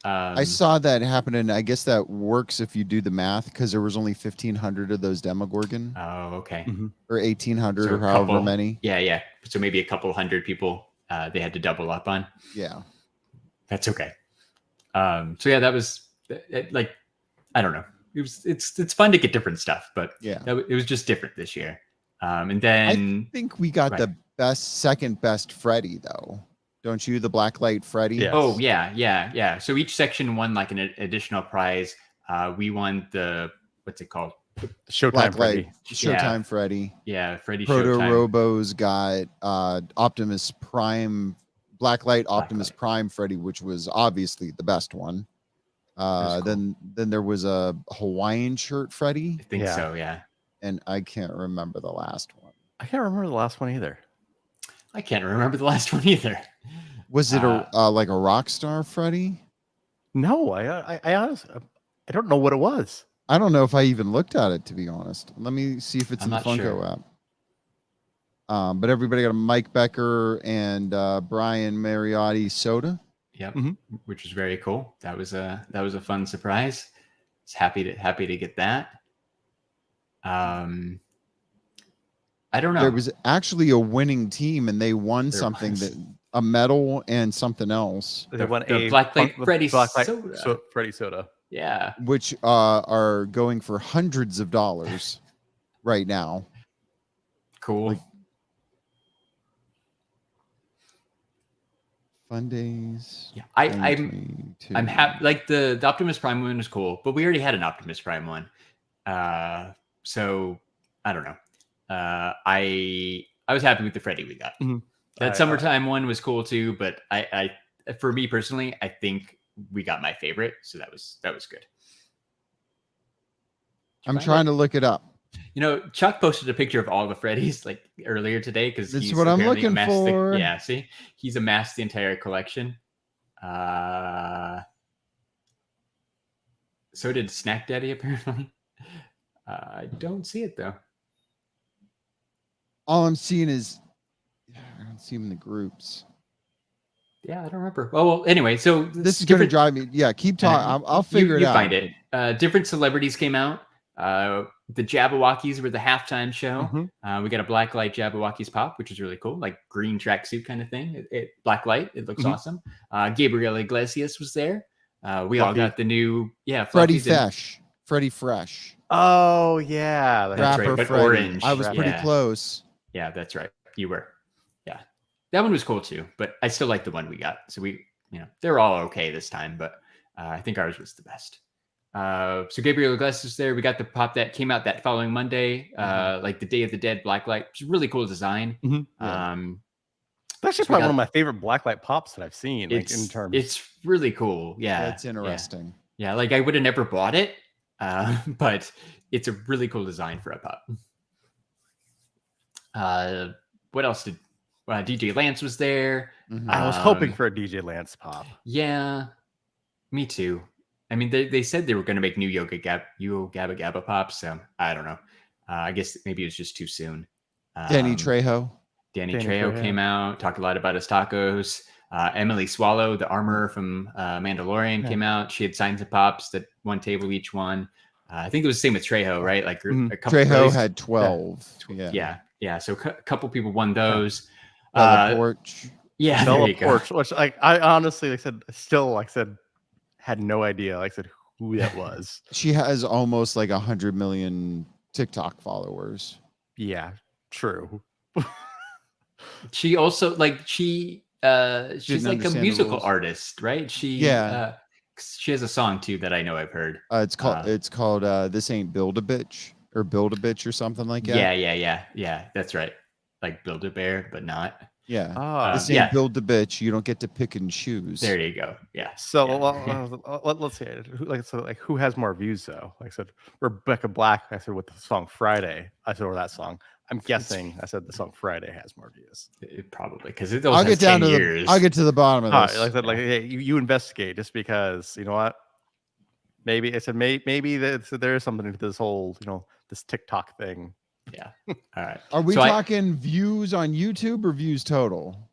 I saw that happen, and I guess that works if you do the math because there was only 1,500 of those Demogorgon. Oh, okay. Or 1,800 or however many. Yeah. So maybe a couple hundred people they had to double up on. Yeah. That's okay. So yeah, that was like, I don't know. It's fun to get different stuff, but it was just different this year. And then I think we got the second best Freddy though. Don't you? The Blacklight Freddy? Yes. Oh, yeah. So each section won like an additional prize. We won the, what's it called? Showtime Freddy. Showtime Freddy. Yeah, Freddy Proto Showtime. Robo's got Optimus Prime, Blacklight Optimus Prime Freddy, which was obviously the best one. Cool. Then there was a Hawaiian shirt Freddy. I think so, yeah. And I can't remember the last one. I can't remember the last one either. I can't remember the last one either. Was it like a Rockstar Freddy? No, I honestly, I don't know what it was. I don't know if I even looked at it, to be honest. Let me see if it's in the Funko app. But everybody got a Mike Becker and Brian Mariotti soda. Yep, which was very cool. That was a fun surprise. It's happy to get that. I don't know. There was actually a winning team, and they won a medal and something else. They won the Blacklight Freddy soda. Freddy soda. Yeah, which are going for hundreds of dollars right now. Cool. Like, Fun Days. Yeah, I'm happy. Like the Optimus Prime one was cool, but we already had an Optimus Prime one. So I don't know. I was happy with the Freddy we got. Mhm. That summertime one was cool too, but I for me personally, I think we got my favorite, so that was good. I'm trying to look it up. You know, Chuck posted a picture of all the Freddys like earlier today because This is he's what I'm apparently looking amassed for. yeah, see, he's amassed the entire collection. So did Snack Daddy apparently. I don't see it though. All I'm seeing is I don't see him in the groups. Yeah, I don't remember. Well, anyway, so This is going to drive me. Yeah, keep talking. I'll figure it out. You find it. Different celebrities came out. The Jabberwockies were the halftime show. Mhm. We got a blacklight Jabberwockies pop, which is really cool, like green tracksuit kind of thing. Blacklight, it looks awesome. Gabriel Iglesias was there. We all got the new Freddie Fresh. Freddie Fresh. Oh yeah, That's Rapper right, but Freddie. orange. I was pretty close. Yeah, that's right. You were. Yeah, that one was cool too, but I still like the one we got. So they're all okay this time, but I think ours was the best. So Gabriel Iglesias was there. We got the pop that came out that following Monday, like the Day of the Dead blacklight, which is really cool design. That's actually probably one of my favorite blacklight pops that I've seen. Like in terms, it's really cool. Yeah, That's interesting. Yeah, like I would have never bought it, but it's a really cool design for a pop. What else did DJ Lance was there? I was hoping for a DJ Lance pop. Yeah, me too. I mean, they said they were going to make new Yo Gabba Gabba pops, so I don't know. I guess maybe it was just too soon. Danny Trejo. Danny Trejo came out, talked a lot about his tacos. Emily Swallow, the armorer from Mandalorian, came out. She had signs of pops that one table each one. I think it was the same with Trejo, right? Like a couple Trejo had 12. Yeah. So a couple people won those. Bella Porch. Yeah, Bella Porch, which I honestly, had no idea. Like I said, who that was. She has almost like 100 million TikTok followers. Yeah, true. She also she's like a musical artist, right? She has a song too that I know I've heard. It's called This Ain't Build a Bitch or Build a Bitch or something like that. Yeah. That's right. Like Build a Bear, but not. Yeah. This ain't Build the Bitch. You don't get to pick and choose. There you go. Yeah. So let's see. Who has more views though? Like I said, Rebecca Black. I said with the song Friday. I said or that song. I'm guessing I said the song Friday has more views. Probably because it only has 10 years. I'll get to the bottom of this. Like I said, hey, you investigate just because you know what? Maybe I said maybe there is something to this whole this TikTok thing. Yeah. All right. Are we talking views on YouTube or views total?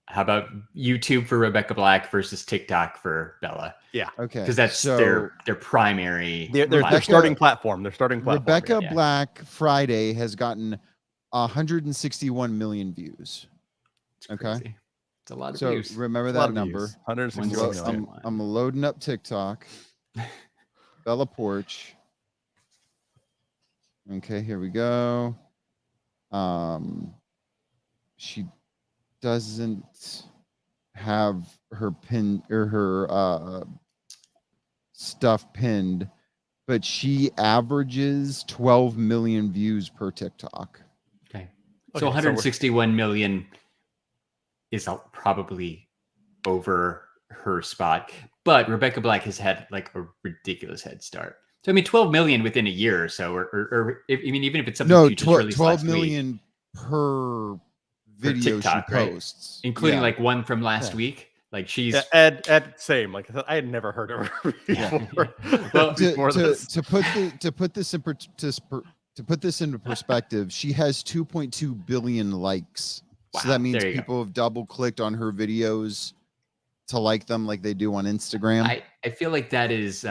How about YouTube for Rebecca Black versus TikTok for Bella? Yeah. Okay. Because that's their primary. Their starting platform. Their starting platform. Rebecca Black Friday has gotten 161 million views. Okay. It's a lot of views. So remember that number. 161 million. I'm loading up TikTok. Bella Porch. Okay, here we go. She doesn't have her pin or her stuff pinned, but she averages 12 million views per TikTok. Okay. So 161 million is probably over her spot, but Rebecca Black has had like a ridiculous head start. So I mean, 12 million within a year or so, or even if it's something she just released 12 million per video TikTok, she posts, right? Including like one from last week. Like she's Ed same. Like I said, I had never heard of her before. Well, to put this into perspective, she has 2.2 billion likes. Wow, so that means people have double clicked on her videos to like them, like they do on Instagram. I feel like that is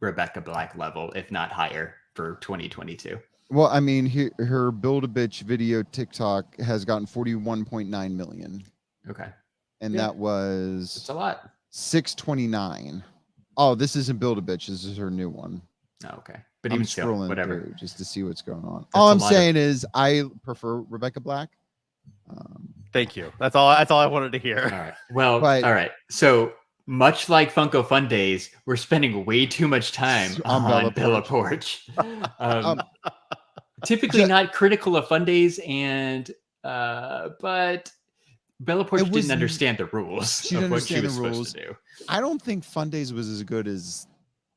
Rebecca Black level, if not higher, for 2022. Well, I mean, her Build a Bitch video TikTok has gotten 41.9 million. Okay. And that was... It's a lot. 629. Oh, this isn't Build a Bitch. This is her new one. Oh, okay. but I'm even still, scrolling whatever. through just to see what's going on. That's All a I'm lot of- saying is I prefer Rebecca Black. Thank you. That's all I wanted to hear. All right. Well, But- all right. So much like Funko Fun Days, we're spending way too much time On on Bella Bella Porch. Um, Typically ju- not critical of Fun Days, and but Bella Porch It was- didn't understand the rules she of didn't what she understand was the supposed to do. I don't think Fun Days was as good as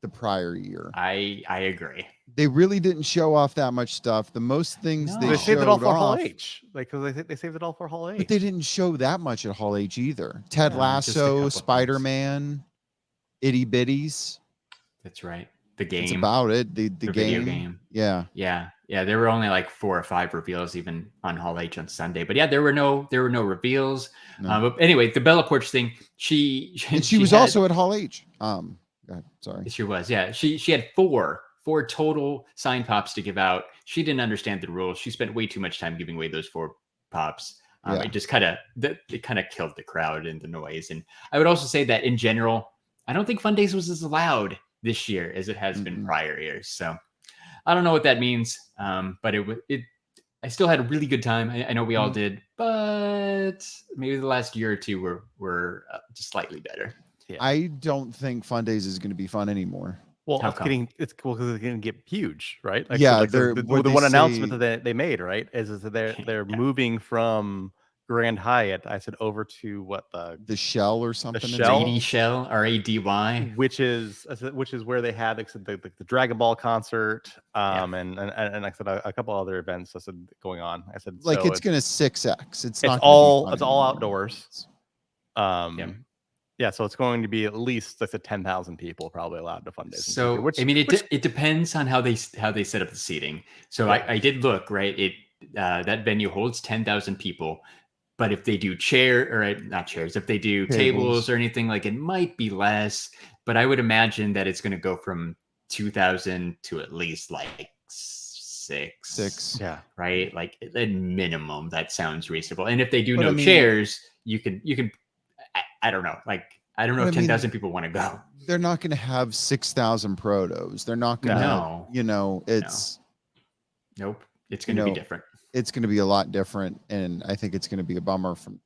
the prior year. I agree. They really didn't show off that much stuff. The most things No. they They showed saved it all for off, Hall H, like because they saved it all for Hall H. but they didn't show that much at Hall H either. Ted Yeah, just a couple Lasso, things. Spider-Man, Itty Bitties. That's right. The That's game. about it. The video game. game. Yeah. Yeah. There were only like 4 or 5 reveals even on Hall H on Sunday. But yeah, there were no reveals. No. But anyway, the Bella Porch thing, And she was had- also at Hall H. Go ahead. Sorry. She was, yeah. She had four total sign pops to give out. She didn't understand the rules. She spent way too much time giving away those 4 pops. Yeah. It just kind of killed the crowd and the noise. And I would also say that in general, I don't think Fun Days was as loud this year as it has been Mhm. prior years. So I don't know what that means. But I still had a really good time. I know we all did, but maybe the last year or two were just slightly better. I don't think Fun Days is going to be fun anymore. Well, How it's come? getting it's cool because it's going to get huge, right? Like, Yeah, like they're- the what they one announcement say- that they made, right, is that they're Yeah. moving from Grand Hyatt, I said, over to what The Shell or something. it's Shell? called? Rady Shell, RADY. which is where they had like, the Dragon Ball concert, and like I said a couple other events I said going on. I said Like so it's going to 6x. It's not. it's gonna be all fun it's all anymore. outdoors. Yeah. Yeah, so it's going to be at least like 10,000 people probably allowed to Fun Days. in So Tokyo, which I mean, which- it depends on how they set up the seating. So Yeah. I did look right. That venue holds 10,000 people, but if they do not chairs, if they do tables or anything, like it might be less. But I would imagine that it's going to go from 2,000 to at least like 6. yeah. Right, like at minimum, that sounds reasonable. And if they do But no I mean- chairs, you can. I don't know. Like I don't know But if I mean- 10,000 people want to go. They're not going to have 6,000 protos. They're not going to. No. You know, it's Nope, it's going to be No. different. it's going to be a lot different, and I think it's going to be a bummer. From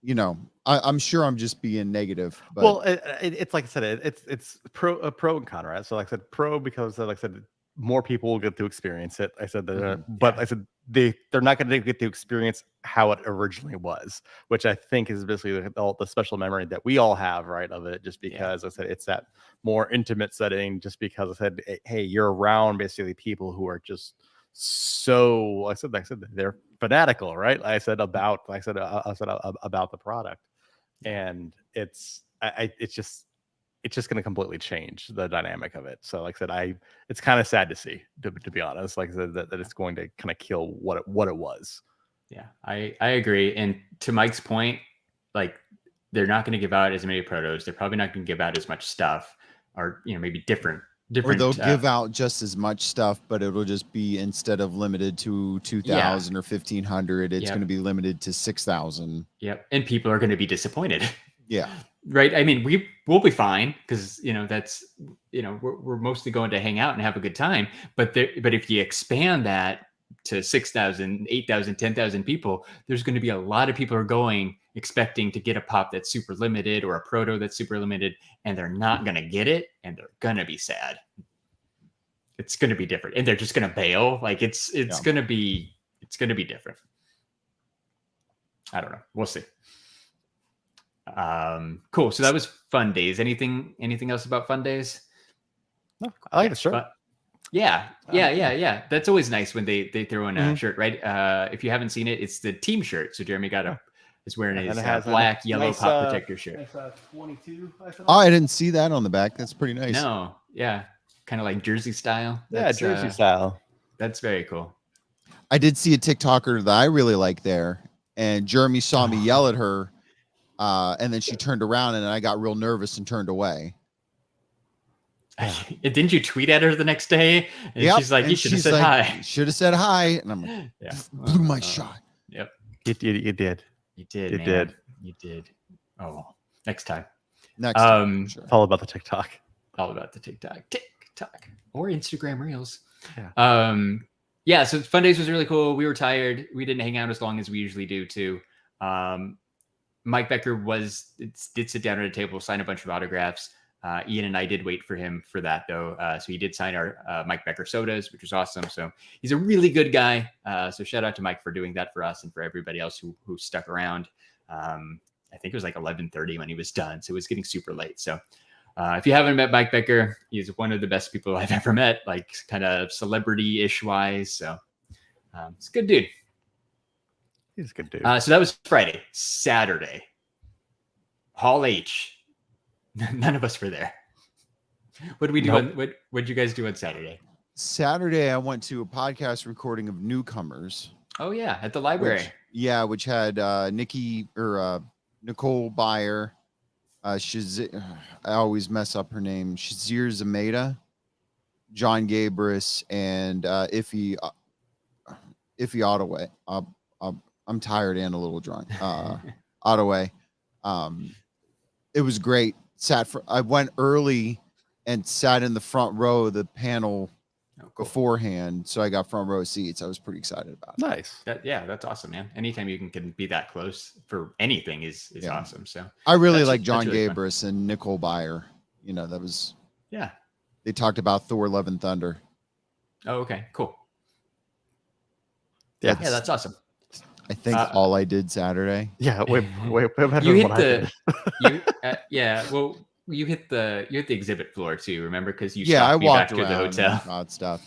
I'm sure I'm just being negative. But Well, it's like I said, it's pro and con, right? So like I said, pro because like I said, more people will get to experience it. I said that, but I said they're not going to get to experience how it originally was, which I think is basically all the special memory that we all have, right, of it. Just because I said it's that more intimate setting. Just because I said, hey, you're around basically people who are just so. I said they're fanatical, right? I said about the product, and it's just going to completely change the dynamic of it. So like I said, it's kind of sad to see, to be honest, like I said, that it's going to kind of kill what it was. Yeah, I agree. And to Mike's point, like they're not going to give out as many protos. They're probably not going to give out as much stuff, or maybe different. or they'll give out just as much stuff, but it'll just be, instead of limited to 2,000 or 1,500, it's Yep. going to be limited to 6,000. Yep, and people are going to be disappointed. Yeah. Right. I mean, we'll be fine because that's we're mostly going to hang out and have a good time. But if you expand that to 6,000, 8,000, 10,000 people, there's going to be a lot of people who are going expecting to get a pop that's super limited or a proto that's super limited, and they're not going to get it, and they're going to be sad. It's going to be different, and they're just going to bail. Like it's going to be different. I don't know. We'll see. Cool. So that was Fun Days. Anything else about Fun Days? No, I like the shirt. Yeah. That's always nice when they throw in a shirt, right? If you haven't seen it, it's the team shirt. So Jeremy is wearing And his it has a black, yellow nice, pop protector shirt. 22. Oh, I didn't see that on the back. That's pretty nice. No, yeah, kind of like Jersey style. Yeah, That's, Jersey style. That's very cool. I did see a TikToker that I really like there, and Jeremy saw me yell at her, and then she turned around, and I got real nervous and turned away. Didn't you tweet at her the next day? And Yep, she's like, you and should have she's said like, hi. Should have said hi, and I'm like, Yeah. blew my shot. Yep. You did. You did. You Man. did. You did. Oh, next time. Next time, sure. It's all about the TikTok. All about the TikTok or Instagram Reels. Yeah, so Fun Days was really cool. We were tired. We didn't hang out as long as we usually do too. Mike Becker did sit down at a table, sign a bunch of autographs. Ian and I did wait for him for that though. So he did sign our Mike Becker sodas, which was awesome. So he's a really good guy. So shout out to Mike for doing that for us and for everybody else who stuck around. I think it was like 11:30 when he was done. So it was getting super late. So if you haven't met Mike Becker, he's one of the best people I've ever met, like kind of celebrity-ish wise. So it's a good dude. He's a good dude. So that was Friday. Saturday, Hall H. None of us were there. What did we do? Nope. What did you guys do on Saturday? Saturday, I went to a podcast recording of Newcomers. Oh yeah, at the library. Which had Nicole Byer, I always mess up her name, Shazir Zameda, John Gabris, and Iffy Ottaway. I'm tired and a little drunk. Ottaway. It was great. I went early and sat in the front row of the panel beforehand, so I got front row seats. I was pretty excited about it. Nice. That's awesome, man. Anytime you can be that close for anything is awesome. So I really like John really Gabris and Nicole Byer. That was They talked about Thor: Love and Thunder. Oh, okay, cool. Yeah, that's awesome. I think all I did Saturday. Yeah, way better You than hit what I did. Well, you hit the exhibit floor too. Remember, because you I stopped me walked back to around the hotel. and got stuff.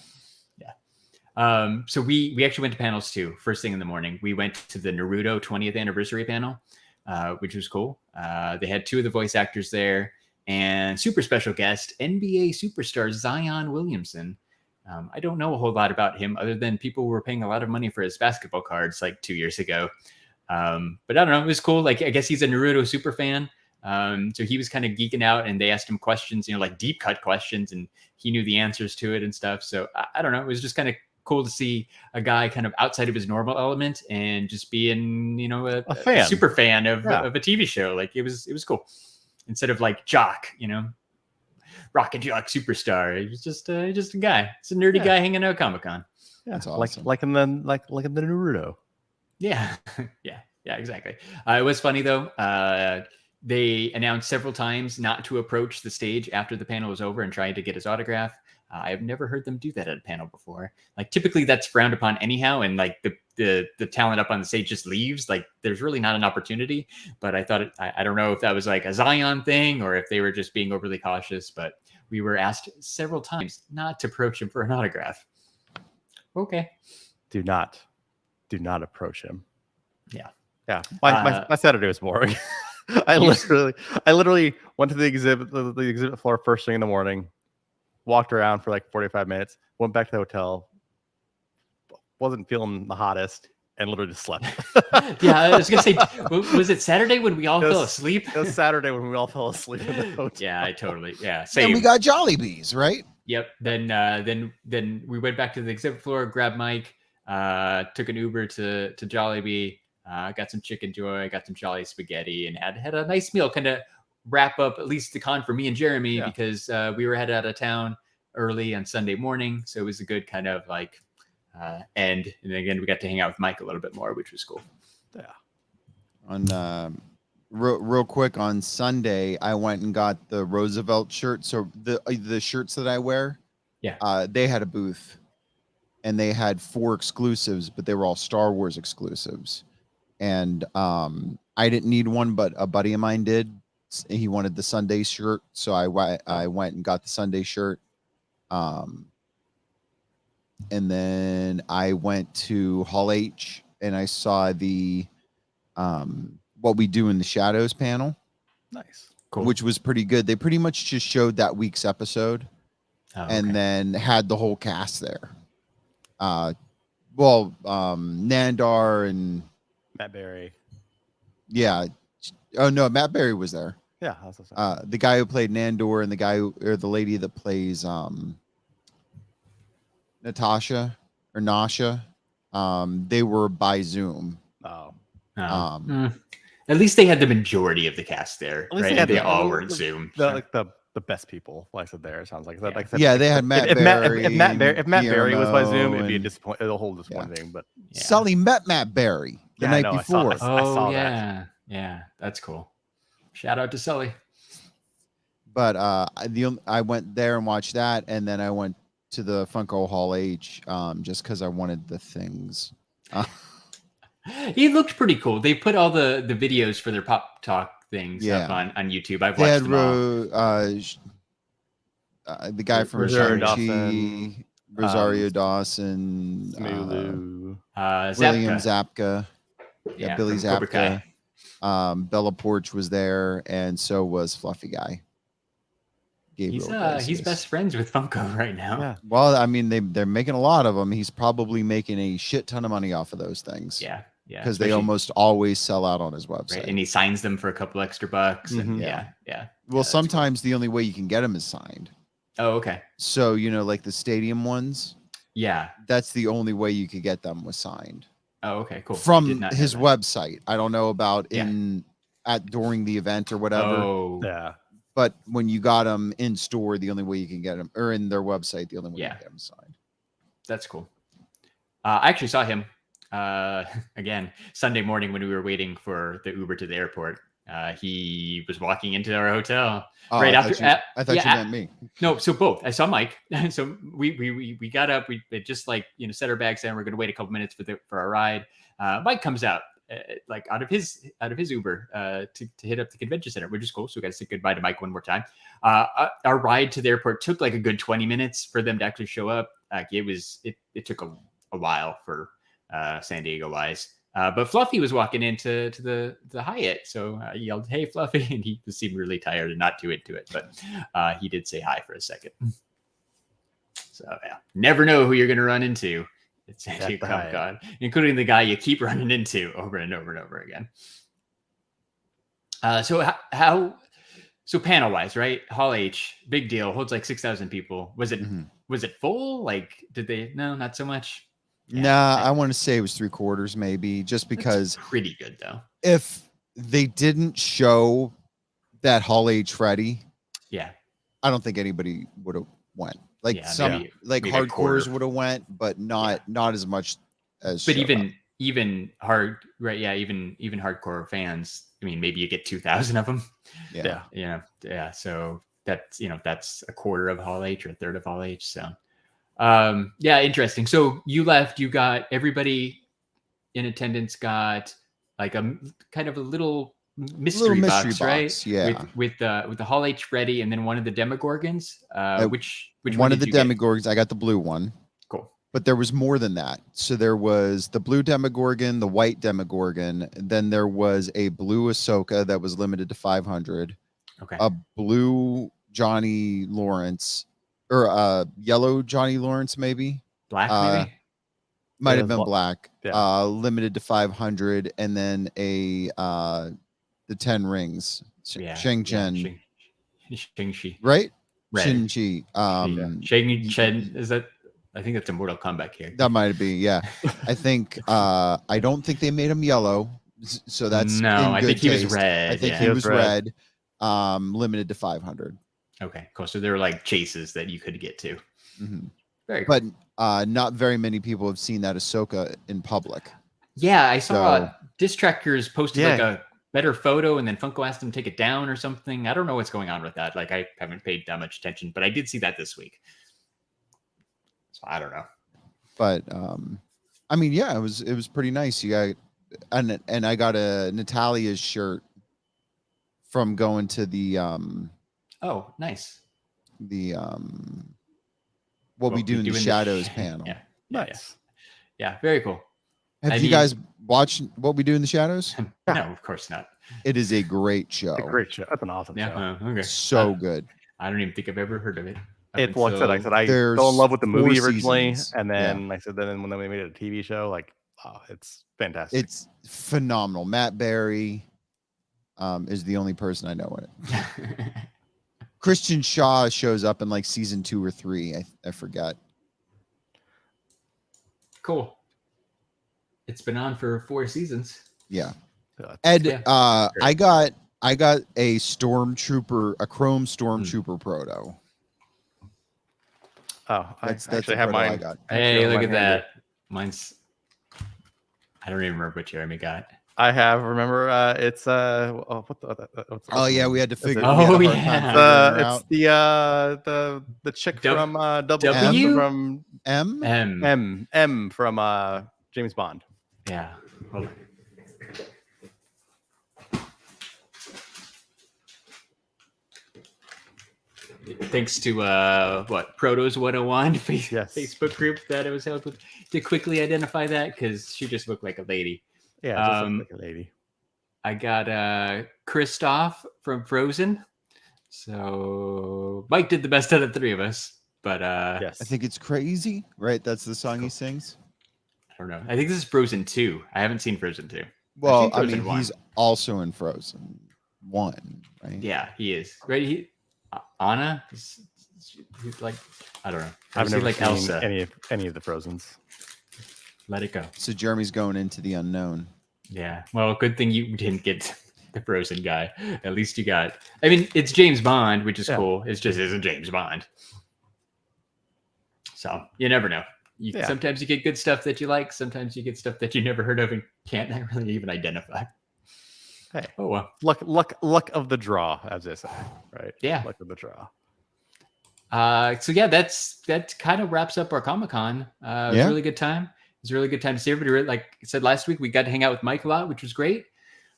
Yeah. So we actually went to panels too. First thing in the morning, we went to the Naruto 20th anniversary panel, which was cool. They had two of the voice actors there and super special guest NBA superstar Zion Williamson. I don't know a whole lot about him other than people were paying a lot of money for his basketball cards like 2 years ago. But I don't know. It was cool. Like, I guess he's a Naruto super fan. So he was kind of geeking out and they asked him questions, like deep cut questions, and he knew the answers to it and stuff. So I don't know. It was just kind of cool to see a guy kind of outside of his normal element and just being, a fan. A super fan of a TV show. Like it was cool. Instead of like jock, rocket jock superstar. He was just a guy. It's a nerdy guy hanging out at Comic-Con. Yeah, that's awesome. Like in the Naruto. Yeah, yeah, exactly. It was funny though. They announced several times not to approach the stage after the panel was over and try to get his autograph. I've never heard them do that at a panel before. Like typically that's frowned upon anyhow, and like the talent up on the stage just leaves. Like there's really not an opportunity. But I thought I don't know if that was like a Zion thing or if they were just being overly cautious. But we were asked several times not to approach him for an autograph. Okay. Do not approach him. Yeah. Yeah. My Saturday was boring. I literally went to the exhibit floor first thing in the morning, walked around for like 45 minutes, went back to the hotel, wasn't feeling the hottest, and literally just slept. Yeah, I was gonna say, was it Saturday when we all fell asleep? It was Saturday when we all fell asleep in the hotel. Same. And we got Jollibees, right? Yep. Then we went back to the exhibit floor, grabbed Mike, took an Uber to Jollibee, got some Chicken Joy, got some Jolly Spaghetti, and had a nice meal. Kind of wrap up at least the con for me and Jeremy because we were headed out of town early on Sunday morning, so it was a good kind of like end. And again, we got to hang out with Mike a little bit more, which was cool. Yeah. On real quick, on Sunday, I went and got the Roosevelt shirt. So the shirts that I wear, they had a booth, and they had 4 exclusives, but they were all Star Wars exclusives. And I didn't need one, but a buddy of mine did. He wanted the Sunday shirt, so I went and got the Sunday shirt. And then I went to Hall H and I saw the What We Do in the Shadows panel. Nice. Cool. Which was pretty good. They pretty much just showed that week's episode and then had the whole cast there. Nandar and Matt Berry. Yeah. Oh no, Matt Berry was there. Yeah. The guy who played Nandor and the lady that plays Natasha or Nasha. They were by Zoom. At least they had the majority of the cast there, right? They all were in Zoom. The the best people. Like I said, there it sounds like. Yeah. Like I said, Yeah, they had Matt Berry. If Matt Berry was by Zoom, it'd be Guillermo a whole disappointing thing. But Yeah. Sully met Matt Berry the Yeah, I night know, I before. saw- I saw that. yeah. Yeah, that's cool. Shout out to Sully. But I went there and watched that, and then I went to the Funko Hall H just because I wanted the things. He looked pretty cool. They put all the videos for their Pop Talk things up Yeah. on YouTube. I've They watched had them all. the guy from Rosario Shang-Chi, Dawson, Rosario Dawson, Smulu. William Zapka. Zapka, Billy from Cobra Zapka. Kai. Bella Porch was there, and so was Fluffy Guy. He's Gabriel Iglesias. best friends with Funko right now. Yeah. Well, I mean, they're making a lot of them. He's probably making a shit ton of money off of those things. Yeah. Because they especially- almost always sell out on his website. right, and he signs them for a couple extra bucks. And Mhm. yeah. Well, that's sometimes the only way you can get them is signed. Oh, okay. So, like the stadium ones, Yeah. that's the only way you could get them was signed Oh, okay. Cool. I did from not know his that. website. I don't know about Yeah. during the event or whatever. Oh, Yeah. But when you got them in store, the only way you can get them, or in their website, the only way you Yeah. can get them signed. that's cool. I actually saw him again Sunday morning when we were waiting for the Uber to the airport. He was walking into our hotel Oh, right I after. thought I thought yeah, you meant me. No, so both. I saw Mike. So we got up. We just set our bags down. We're gonna wait a couple minutes for our ride. Mike comes out like out of his Uber to hit up the convention center, which is cool. So we got to say goodbye to Mike one more time. Our ride to the airport took like a good 20 minutes for them to actually show up. It took a while for San Diego wise. But Fluffy was walking into the Hyatt, so I yelled, "Hey, Fluffy!" and he seemed really tired and not too into it, but he did say hi for a second. So yeah, never know who you're going to run into at San At Diego the Comic Con, including the guy you keep running into over and over and over again. So panel wise, right? Hall H, big deal, holds like 6,000 people. Was it full? Like, did they? No, not so much. Yeah, Nah, I want to say it was 3/4 maybe, just because That's pretty good though. if they didn't show that Hall H Freddy, Yeah. I don't think anybody would have went. Like Yeah, some maybe a hardcores quarter. would have went, but not as much as. But showed up. even hard, right? Yeah, even hardcore fans. I mean, maybe you get 2,000 of them. Yeah. Yeah. So that's that's a quarter of Hall H or a third of Hall H. So, yeah, interesting. So you left. You got everybody in attendance. Got like a kind of a little mystery box, right? Yeah. With the Hall H ready, and then one of the Demogorgons. Which one of did the you get? Demogorgons. I got the blue one. Cool. But there was more than that. So there was the blue Demogorgon, the white Demogorgon. Then there was a blue Ahsoka that was limited to 500. Okay. A blue Johnny Lawrence, or a yellow Johnny Lawrence, maybe. Black, maybe. Might Yeah, have been black. yeah. Limited to 500, and then the 10 rings. Shang-Chen, Shang-Chi. right? Red. Shang-Chi. Shang-Chen, is that? I think that's a Mortal Kombat character. That might be, yeah. I think I don't think they made him yellow, so that's no. in I good think he was taste. red. I think yeah. he was red. Limited to 500. Okay, cool. So there were like chases that you could get to. Mhm. Very cool. But not very many people have seen that Ahsoka in public. Yeah, I saw So- Disc Trackers posted Yeah. like a better photo, and then Funko asked them to take it down or something. I don't know what's going on with that. Like, I haven't paid that much attention, but I did see that this week. So I don't know. But I mean, yeah, it was pretty nice. You got and I got a Natalia's shirt from going to the Oh, nice. what we do in the shadows panel. Yeah, Nice. yeah, very cool. Have I you mean- guys watched What We Do in the Shadows? No, of course not. It is a great show. A great show. That's an awesome show. Yeah, okay. So good. I don't even think I've ever heard of it. Like I said, I There's fell in love with the movie 4 originally, seasons. and then like I said, then when they made it a TV show, like, oh, it's fantastic. It's phenomenal. Matt Berry is the only person I know in it. Christian Shaw shows up in like season 2 or 3. I forget. Cool. It's been on for 4 seasons. Yeah. Yeah. Ed, Yeah. I I got a stormtrooper, a chrome stormtrooper proto. Oh, That's I actually the have proto I mine. got. Hey, look at handy. that. Mine's. I don't even remember what Jeremy got. I have. Remember, it's what's Oh the yeah, name? we had to Is figure. it- We had a Oh, hard yeah. time figuring her It's out. the chick W- from Double W? from M. M from James Bond. Yeah. Hold on. Thanks to what Protos 101 Yes. Facebook group that I was helped with to quickly identify that because she just looked like a lady. Yeah, just looks like a lady. I got Kristoff from Frozen. So Mike did the best out of the three of us, but Yes, I think it's crazy, right? That's the song he sings. I don't know. I think this is Frozen 2. I haven't seen Frozen 2. Well, seen I Frozen mean, 1. he's also in Frozen 1, right? Yeah, he is. Right? Anna? He's like, I don't know. I've Is never he like seen Elsa. any of the Frozens. Let it go. So Jeremy's going into the unknown. Yeah. Well, good thing you didn't get the Frozen guy. At least you got. I mean, it's James Bond, which is cool. It just isn't James Bond. So you never know. Sometimes you get good stuff that you like. Sometimes you get stuff that you never heard of and can't really even identify. Hey, oh well. Luck of the draw, as they say, right? Yeah. Luck of the draw. So yeah, that kind of wraps up our Comic-Con. It was a really good time. It was a really good time to see everybody. Like I said last week, we got to hang out with Mike a lot, which was great.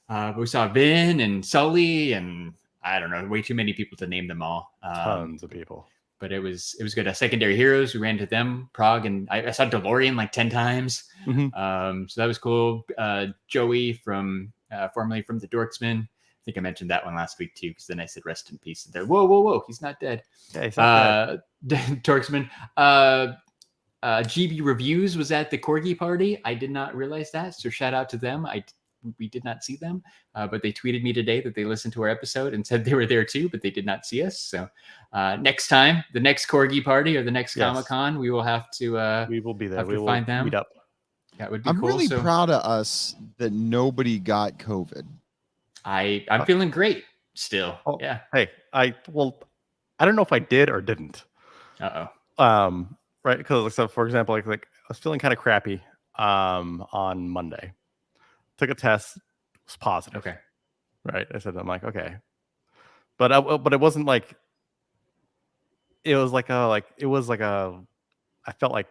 But we saw Vin and Sully and I don't know, way too many people to name them all. Tons of people. But it was good. Secondary Heroes, we ran to them, Prague, and I saw DeLorean like 10 times. Mm-hmm. So that was cool. Joey from formerly from the Dorksman. I think I mentioned that one last week too, because then I said rest in peace. And they're whoa, he's not dead. Yeah, he's not dead. Dorksman. GB Reviews was at the Corgi party. I did not realize that, so shout out to them. We did not see them, but they tweeted me today that they listened to our episode and said they were there too, but they did not see us. So next time, the next Corgi party or the next Comic-Con, we will have to. We will be there. Have We to will find them. meet up. That would be I'm cool. really proud of us that nobody got COVID. I'm feeling great still. Oh, yeah. Hey, I don't know if I did or didn't. Right, because so for example, like I was feeling kind of crappy on Monday. Took a test, was positive. Okay. Right. I'm like, okay. But it wasn't like it was like I felt like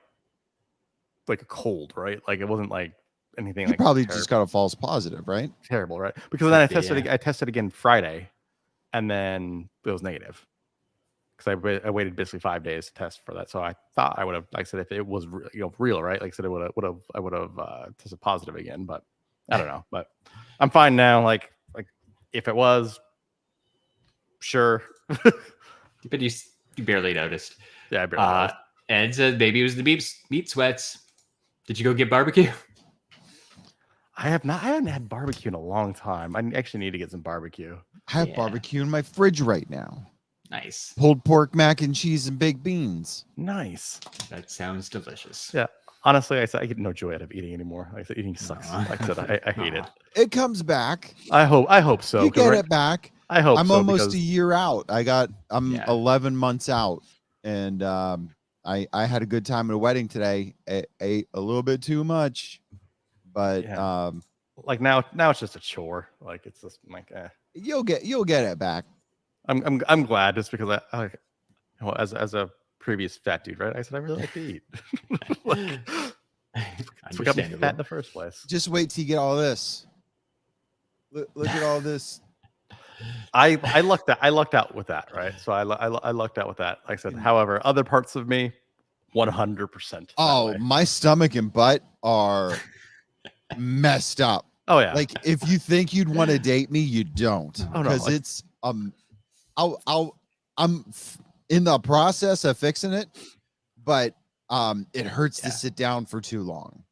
a cold, right? Like it wasn't like anything You like probably terrible, just got a false positive, right? terrible, right? Because then Yeah. I tested again Friday and then it was negative. Because I waited basically 5 days to test for that, so I thought I would have, like I said, if it was real, right? Like I said, I would have tested positive again, but I don't know. But I'm fine now. Like if it was, sure. But you barely noticed. Yeah, I barely noticed. Ed said maybe it was the meat sweats. Did you go get barbecue? I haven't had barbecue in a long time. I actually need to get some barbecue. I have barbecue in my fridge right now. Nice. Pulled pork, mac and cheese, and baked beans. Nice. That sounds delicious. Yeah. Honestly, I get no joy out of eating anymore. Like I said, eating sucks. Like I said, I hate it. It comes back. I hope so. You get it back. I hope I'm so, almost because a year out. I'm 11 months out, and I had a good time at a wedding today. I ate a little bit too much, but like now it's just a chore. Like it's just like you'll get it back. I'm glad just because as a previous fat dude, right? I said I really like to eat. That's what got me fat in the first place. Just wait till you get all this. Look at all this. I lucked out with that, right? So I lucked out with that. Like I said, however, other parts of me, 100%. Oh, my stomach and butt are messed up. Oh yeah. Like if you think you'd want to date me, you don't. Oh, no, Because it's I'm in the process of fixing it, but it hurts to sit down for too long.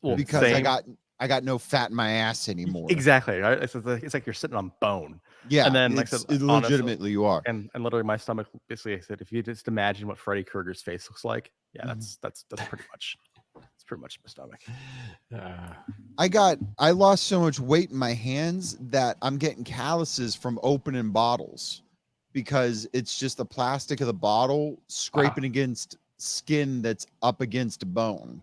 Well, because I got no fat in my ass anymore. Exactly. Right? It's like you're sitting on bone. Yeah. And then like I said, legitimately honestly, you are. And literally my stomach basically, I said, if you just imagine what Freddy Krueger's face looks like, yeah, that's pretty much It's pretty much my stomach. I lost so much weight in my hands that I'm getting calluses from opening bottles because it's just the plastic of the bottle scraping against skin that's up against a bone.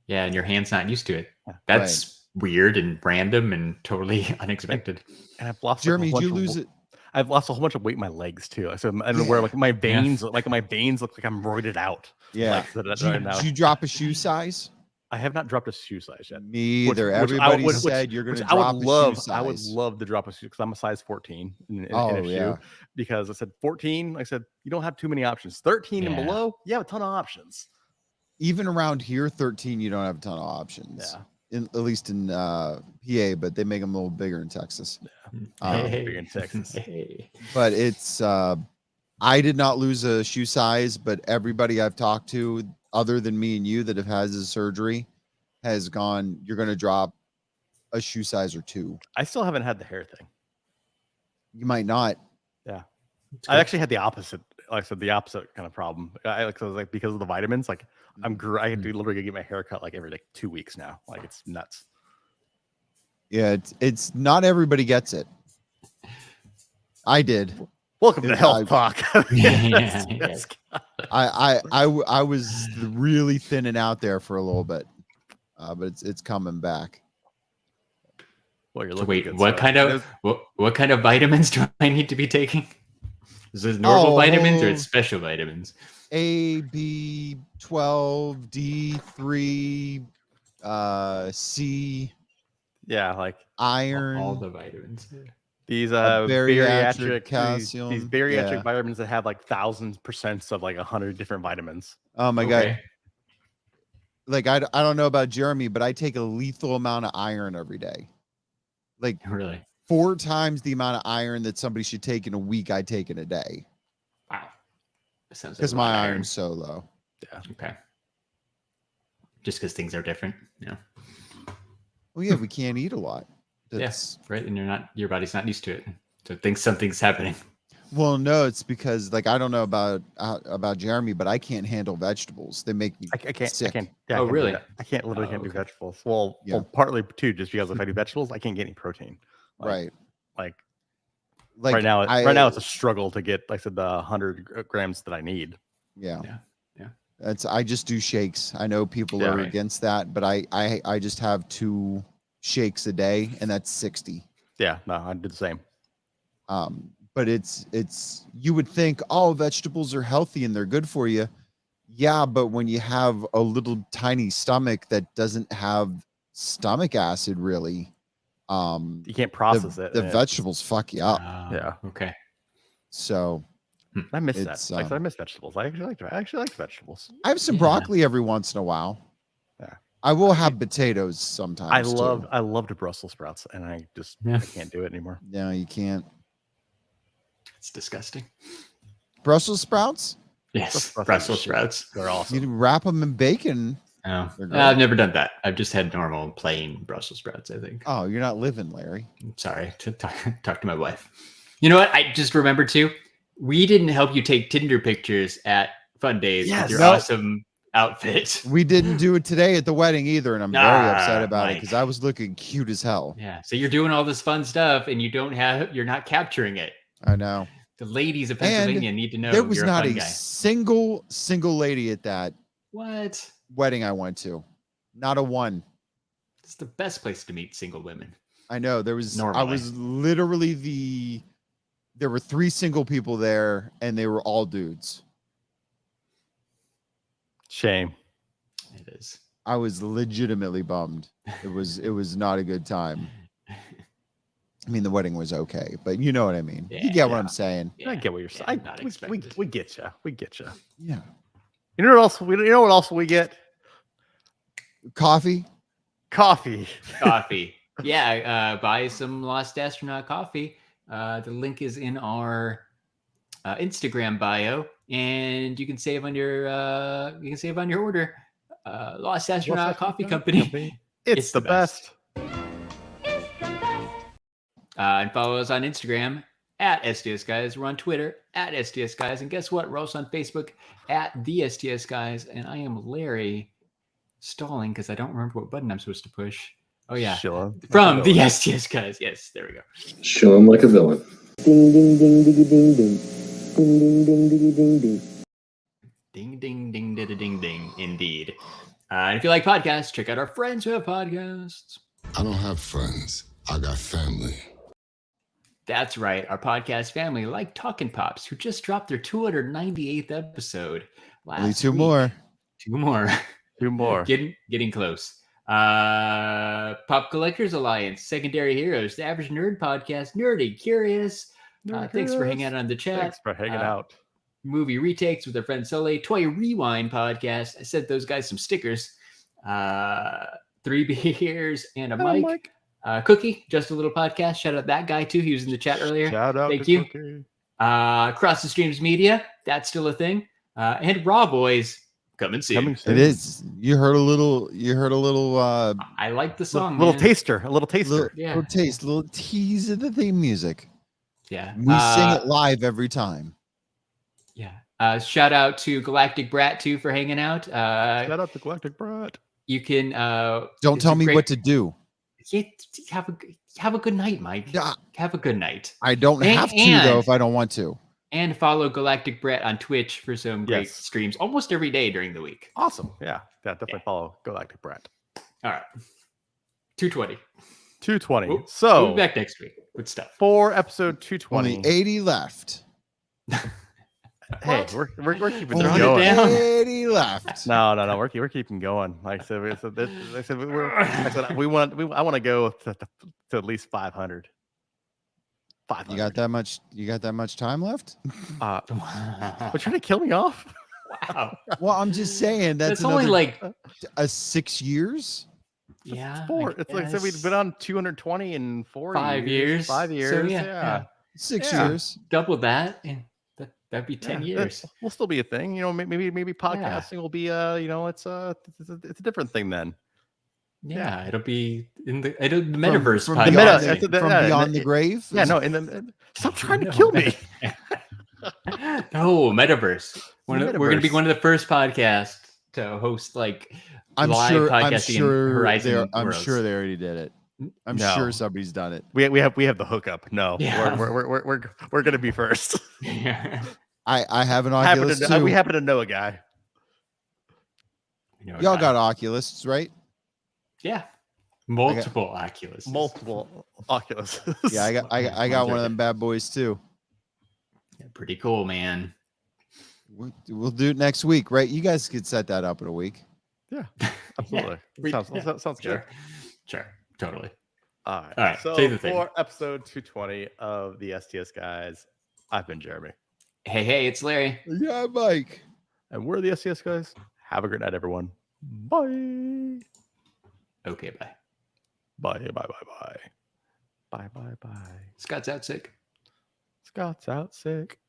Yeah, and your hand's not used to it. That's weird and random and totally unexpected. And I've lost. Jeremy, did you lose it? I've lost a whole bunch of weight in my legs too. So I don't know where like my veins, like my veins look like I'm roided out. Yeah. Like, Did you drop a shoe size? I have not dropped a shoe size yet. Me either. Everybody said you're going to drop a shoe size. I would love to drop a shoe because I'm a size 14 in a shoe. Because I said 14, I said you don't have too many options. 13 and below, you have a ton of options. Even around here, 13, you don't have a ton of options. Yeah. At least in PA, but they make them a little bigger in Texas. Yeah. Bigger in Texas. But it's I did not lose a shoe size, but everybody I've talked to, other than me and you, that have had the surgery, has gone. You're going to drop a shoe size or two. I still haven't had the hair thing. You might not. Yeah, I actually had the opposite. Like I said, the opposite kind of problem. I like because of the vitamins. Like I had to literally get my hair cut like every 2 weeks now. Like it's nuts. Yeah, it's not everybody gets it. I did. Welcome to Health Talk. I was really thinning out there for a little bit, but it's coming back. Well, you're wait, what kind of vitamins do I need to be taking? Is this normal vitamins or it's special vitamins? A, B, 12, D3, C. Yeah, like iron. All the vitamins. These bariatric calcium. These bariatric vitamins that have like 1,000% of like 100 different vitamins. Oh my god! Like I don't know about Jeremy, but I take a lethal amount of iron every day. Like really 4 times the amount of iron that somebody should take in a week. I take in a day. Wow, sounds because my iron's so low. Yeah. Okay. Just because things are different. Yeah. Well, yeah, we can't eat a lot. Yes, right, and your body's not used to it, so thinks something's happening. Well, no, it's because like I don't know about Jeremy, but I can't handle vegetables. They make me sick. I can't. Yeah, really? I can't do vegetables. Well, partly too, just because if I do vegetables, I can't get any protein. Right. Like Like right now it's a struggle to get, like I said, the 100 grams that I need. Yeah. I just do shakes. I know people are against that, but I just have 2 shakes a day, and that's 60. Yeah, no, I do the same. But it's you would think, oh, vegetables are healthy and they're good for you. Yeah, but when you have a little tiny stomach that doesn't have stomach acid, really, you can't process it. The vegetables fuck you up. Yeah. Okay. So I miss that. Like I miss vegetables. I actually like vegetables. I have some broccoli every once in a while. Yeah. I will have potatoes sometimes. I loved Brussels sprouts, and I just I can't do it anymore. No, you can't. It's disgusting. Brussels sprouts? Yes, Brussels sprouts. They're awesome. You wrap them in bacon. Oh, I've never done that. I've just had normal plain Brussels sprouts, I think. Oh, you're not living, Larry. I'm sorry to talk to my wife. You know what? I just remembered too. We didn't help you take Tinder pictures at Fun Days with your awesome outfit. We didn't do it today at the wedding either, and I'm very upset about it because I was looking cute as hell. Yeah. So you're doing all this fun stuff, and you're not capturing it. I know. The ladies of Pennsylvania need to know there was you're not a fun a guy. single lady at that wedding I went to. Not a one. It's the best place to meet single women. I know. There was normally. I was literally there were 3 single people there, and they were all dudes. Shame. It is. I was legitimately bummed. It was not a good time. I mean, the wedding was okay, but you know what I mean. You get what I'm saying. Yeah, I get what you're saying. We get you. We get you. Yeah. You know what else? You know what else we get? Coffee. Yeah. Buy some Lost Astronaut coffee. The link is in our Instagram bio, and you can save on your order. Lost Astronaut Coffee Company. It's the best. And follow us on Instagram at STS Guys. We're on Twitter at STS Guys. And guess what? We're also on Facebook at the STS Guys. And I am Larry. stalling because I don't remember what button I'm supposed to push. Oh yeah, Chillin'. from the STS Guys. Yes, there we go. Showing like a villain. Ding ding ding diggy ding ding. Ding ding ding diggy ding ding. Ding ding ding ding ding ding. Indeed. And if you like podcasts, check out our friends who have podcasts. I don't have friends. I got family. That's right. Our podcast family, like Talkin' Pops, who just dropped their 298th episode last Only two week. more. Two more. Two more. Getting close. Pop Collectors Alliance, Secondary Heroes, The Average Nerd Podcast, Nerdy Curious. Thanks for hanging out on the chat. Thanks for hanging out. Movie Retakes with our friend Sully, Toy Rewind Podcast. I sent those guys some stickers. 3 beers and a mic. Cookie, Just a Little Podcast. Shout out that guy too. He was in the chat earlier. Shout out Thank to you. Cookie. Cross the Streams Media. That's still a thing. And Raw Boys. Coming soon. Coming soon. It is. You heard a little. I like the song. Little man. taster. A little taster. Little, Yeah. little taste, little tease of the theme music. Yeah. We sing it live every time. Yeah. Shout out to Galactic Brat too for hanging out. Shout out to Galactic Brat. You can. Don't it's tell a me great- what to do. Yeah, have a good night, Mike. Yeah. Have a good night. I don't And- have to and- though if I don't want to. And follow Galactic Brat on Twitch for some great Yes. streams almost every day during the week. Awesome. Yeah. Definitely follow Galactic Brat. All right. 220. 220. We'll be So back next week with stuff. for episode 220. Only 80 left. Hey, What? we're keeping Throwing this it going. down. 80 left. No. We're keeping going. Like I said, I want to go to at least 500. 500. You got that much? You got that much time left? But trying to kill me off? Wow. Well, I'm just saying That's that's only another, like 6 years. yeah. Four. I It's like I said, we've guess been on 220 in 5 years. 5 years. So, yeah. 6 Yeah. years. Double that, and that'd be 10 Yeah, years. that will still be a thing. You know, maybe podcasting will be you know, it's a different thing then. Yeah, it'll be in the metaverse. From podcast. beyond, That's the, the- from yeah, beyond it- the grave. Yeah, no, and then stop trying to No, kill me. No, metaverse. We're going to be Metaverse. one of the first podcasts to host like I'm live sure. podcasting in Horizon I'm Worlds. sure they already did it. I'm No. sure somebody's done it. We have the hookup. No, Yeah. we're gonna be first. I have an Oculus too. We happen to know a guy. You know, Y'all got Oculus, right? yeah, multiple Oculus. Multiple Oculus. Yeah, I got one of them bad boys too. Yeah, pretty cool, man. We'll do it next week, right? You guys could set that up in a week. Absolutely. Sounds good. Sure, totally. All right. All right, So say the thing. for episode 220 of the STS Guys, I've been Jeremy, Hey, it's Larry. Yeah, Mike. and we're the STS Guys. Have a great night, everyone. Bye. Okay, bye. Bye. Bye. Bye. Scott's out sick. Scott's out sick.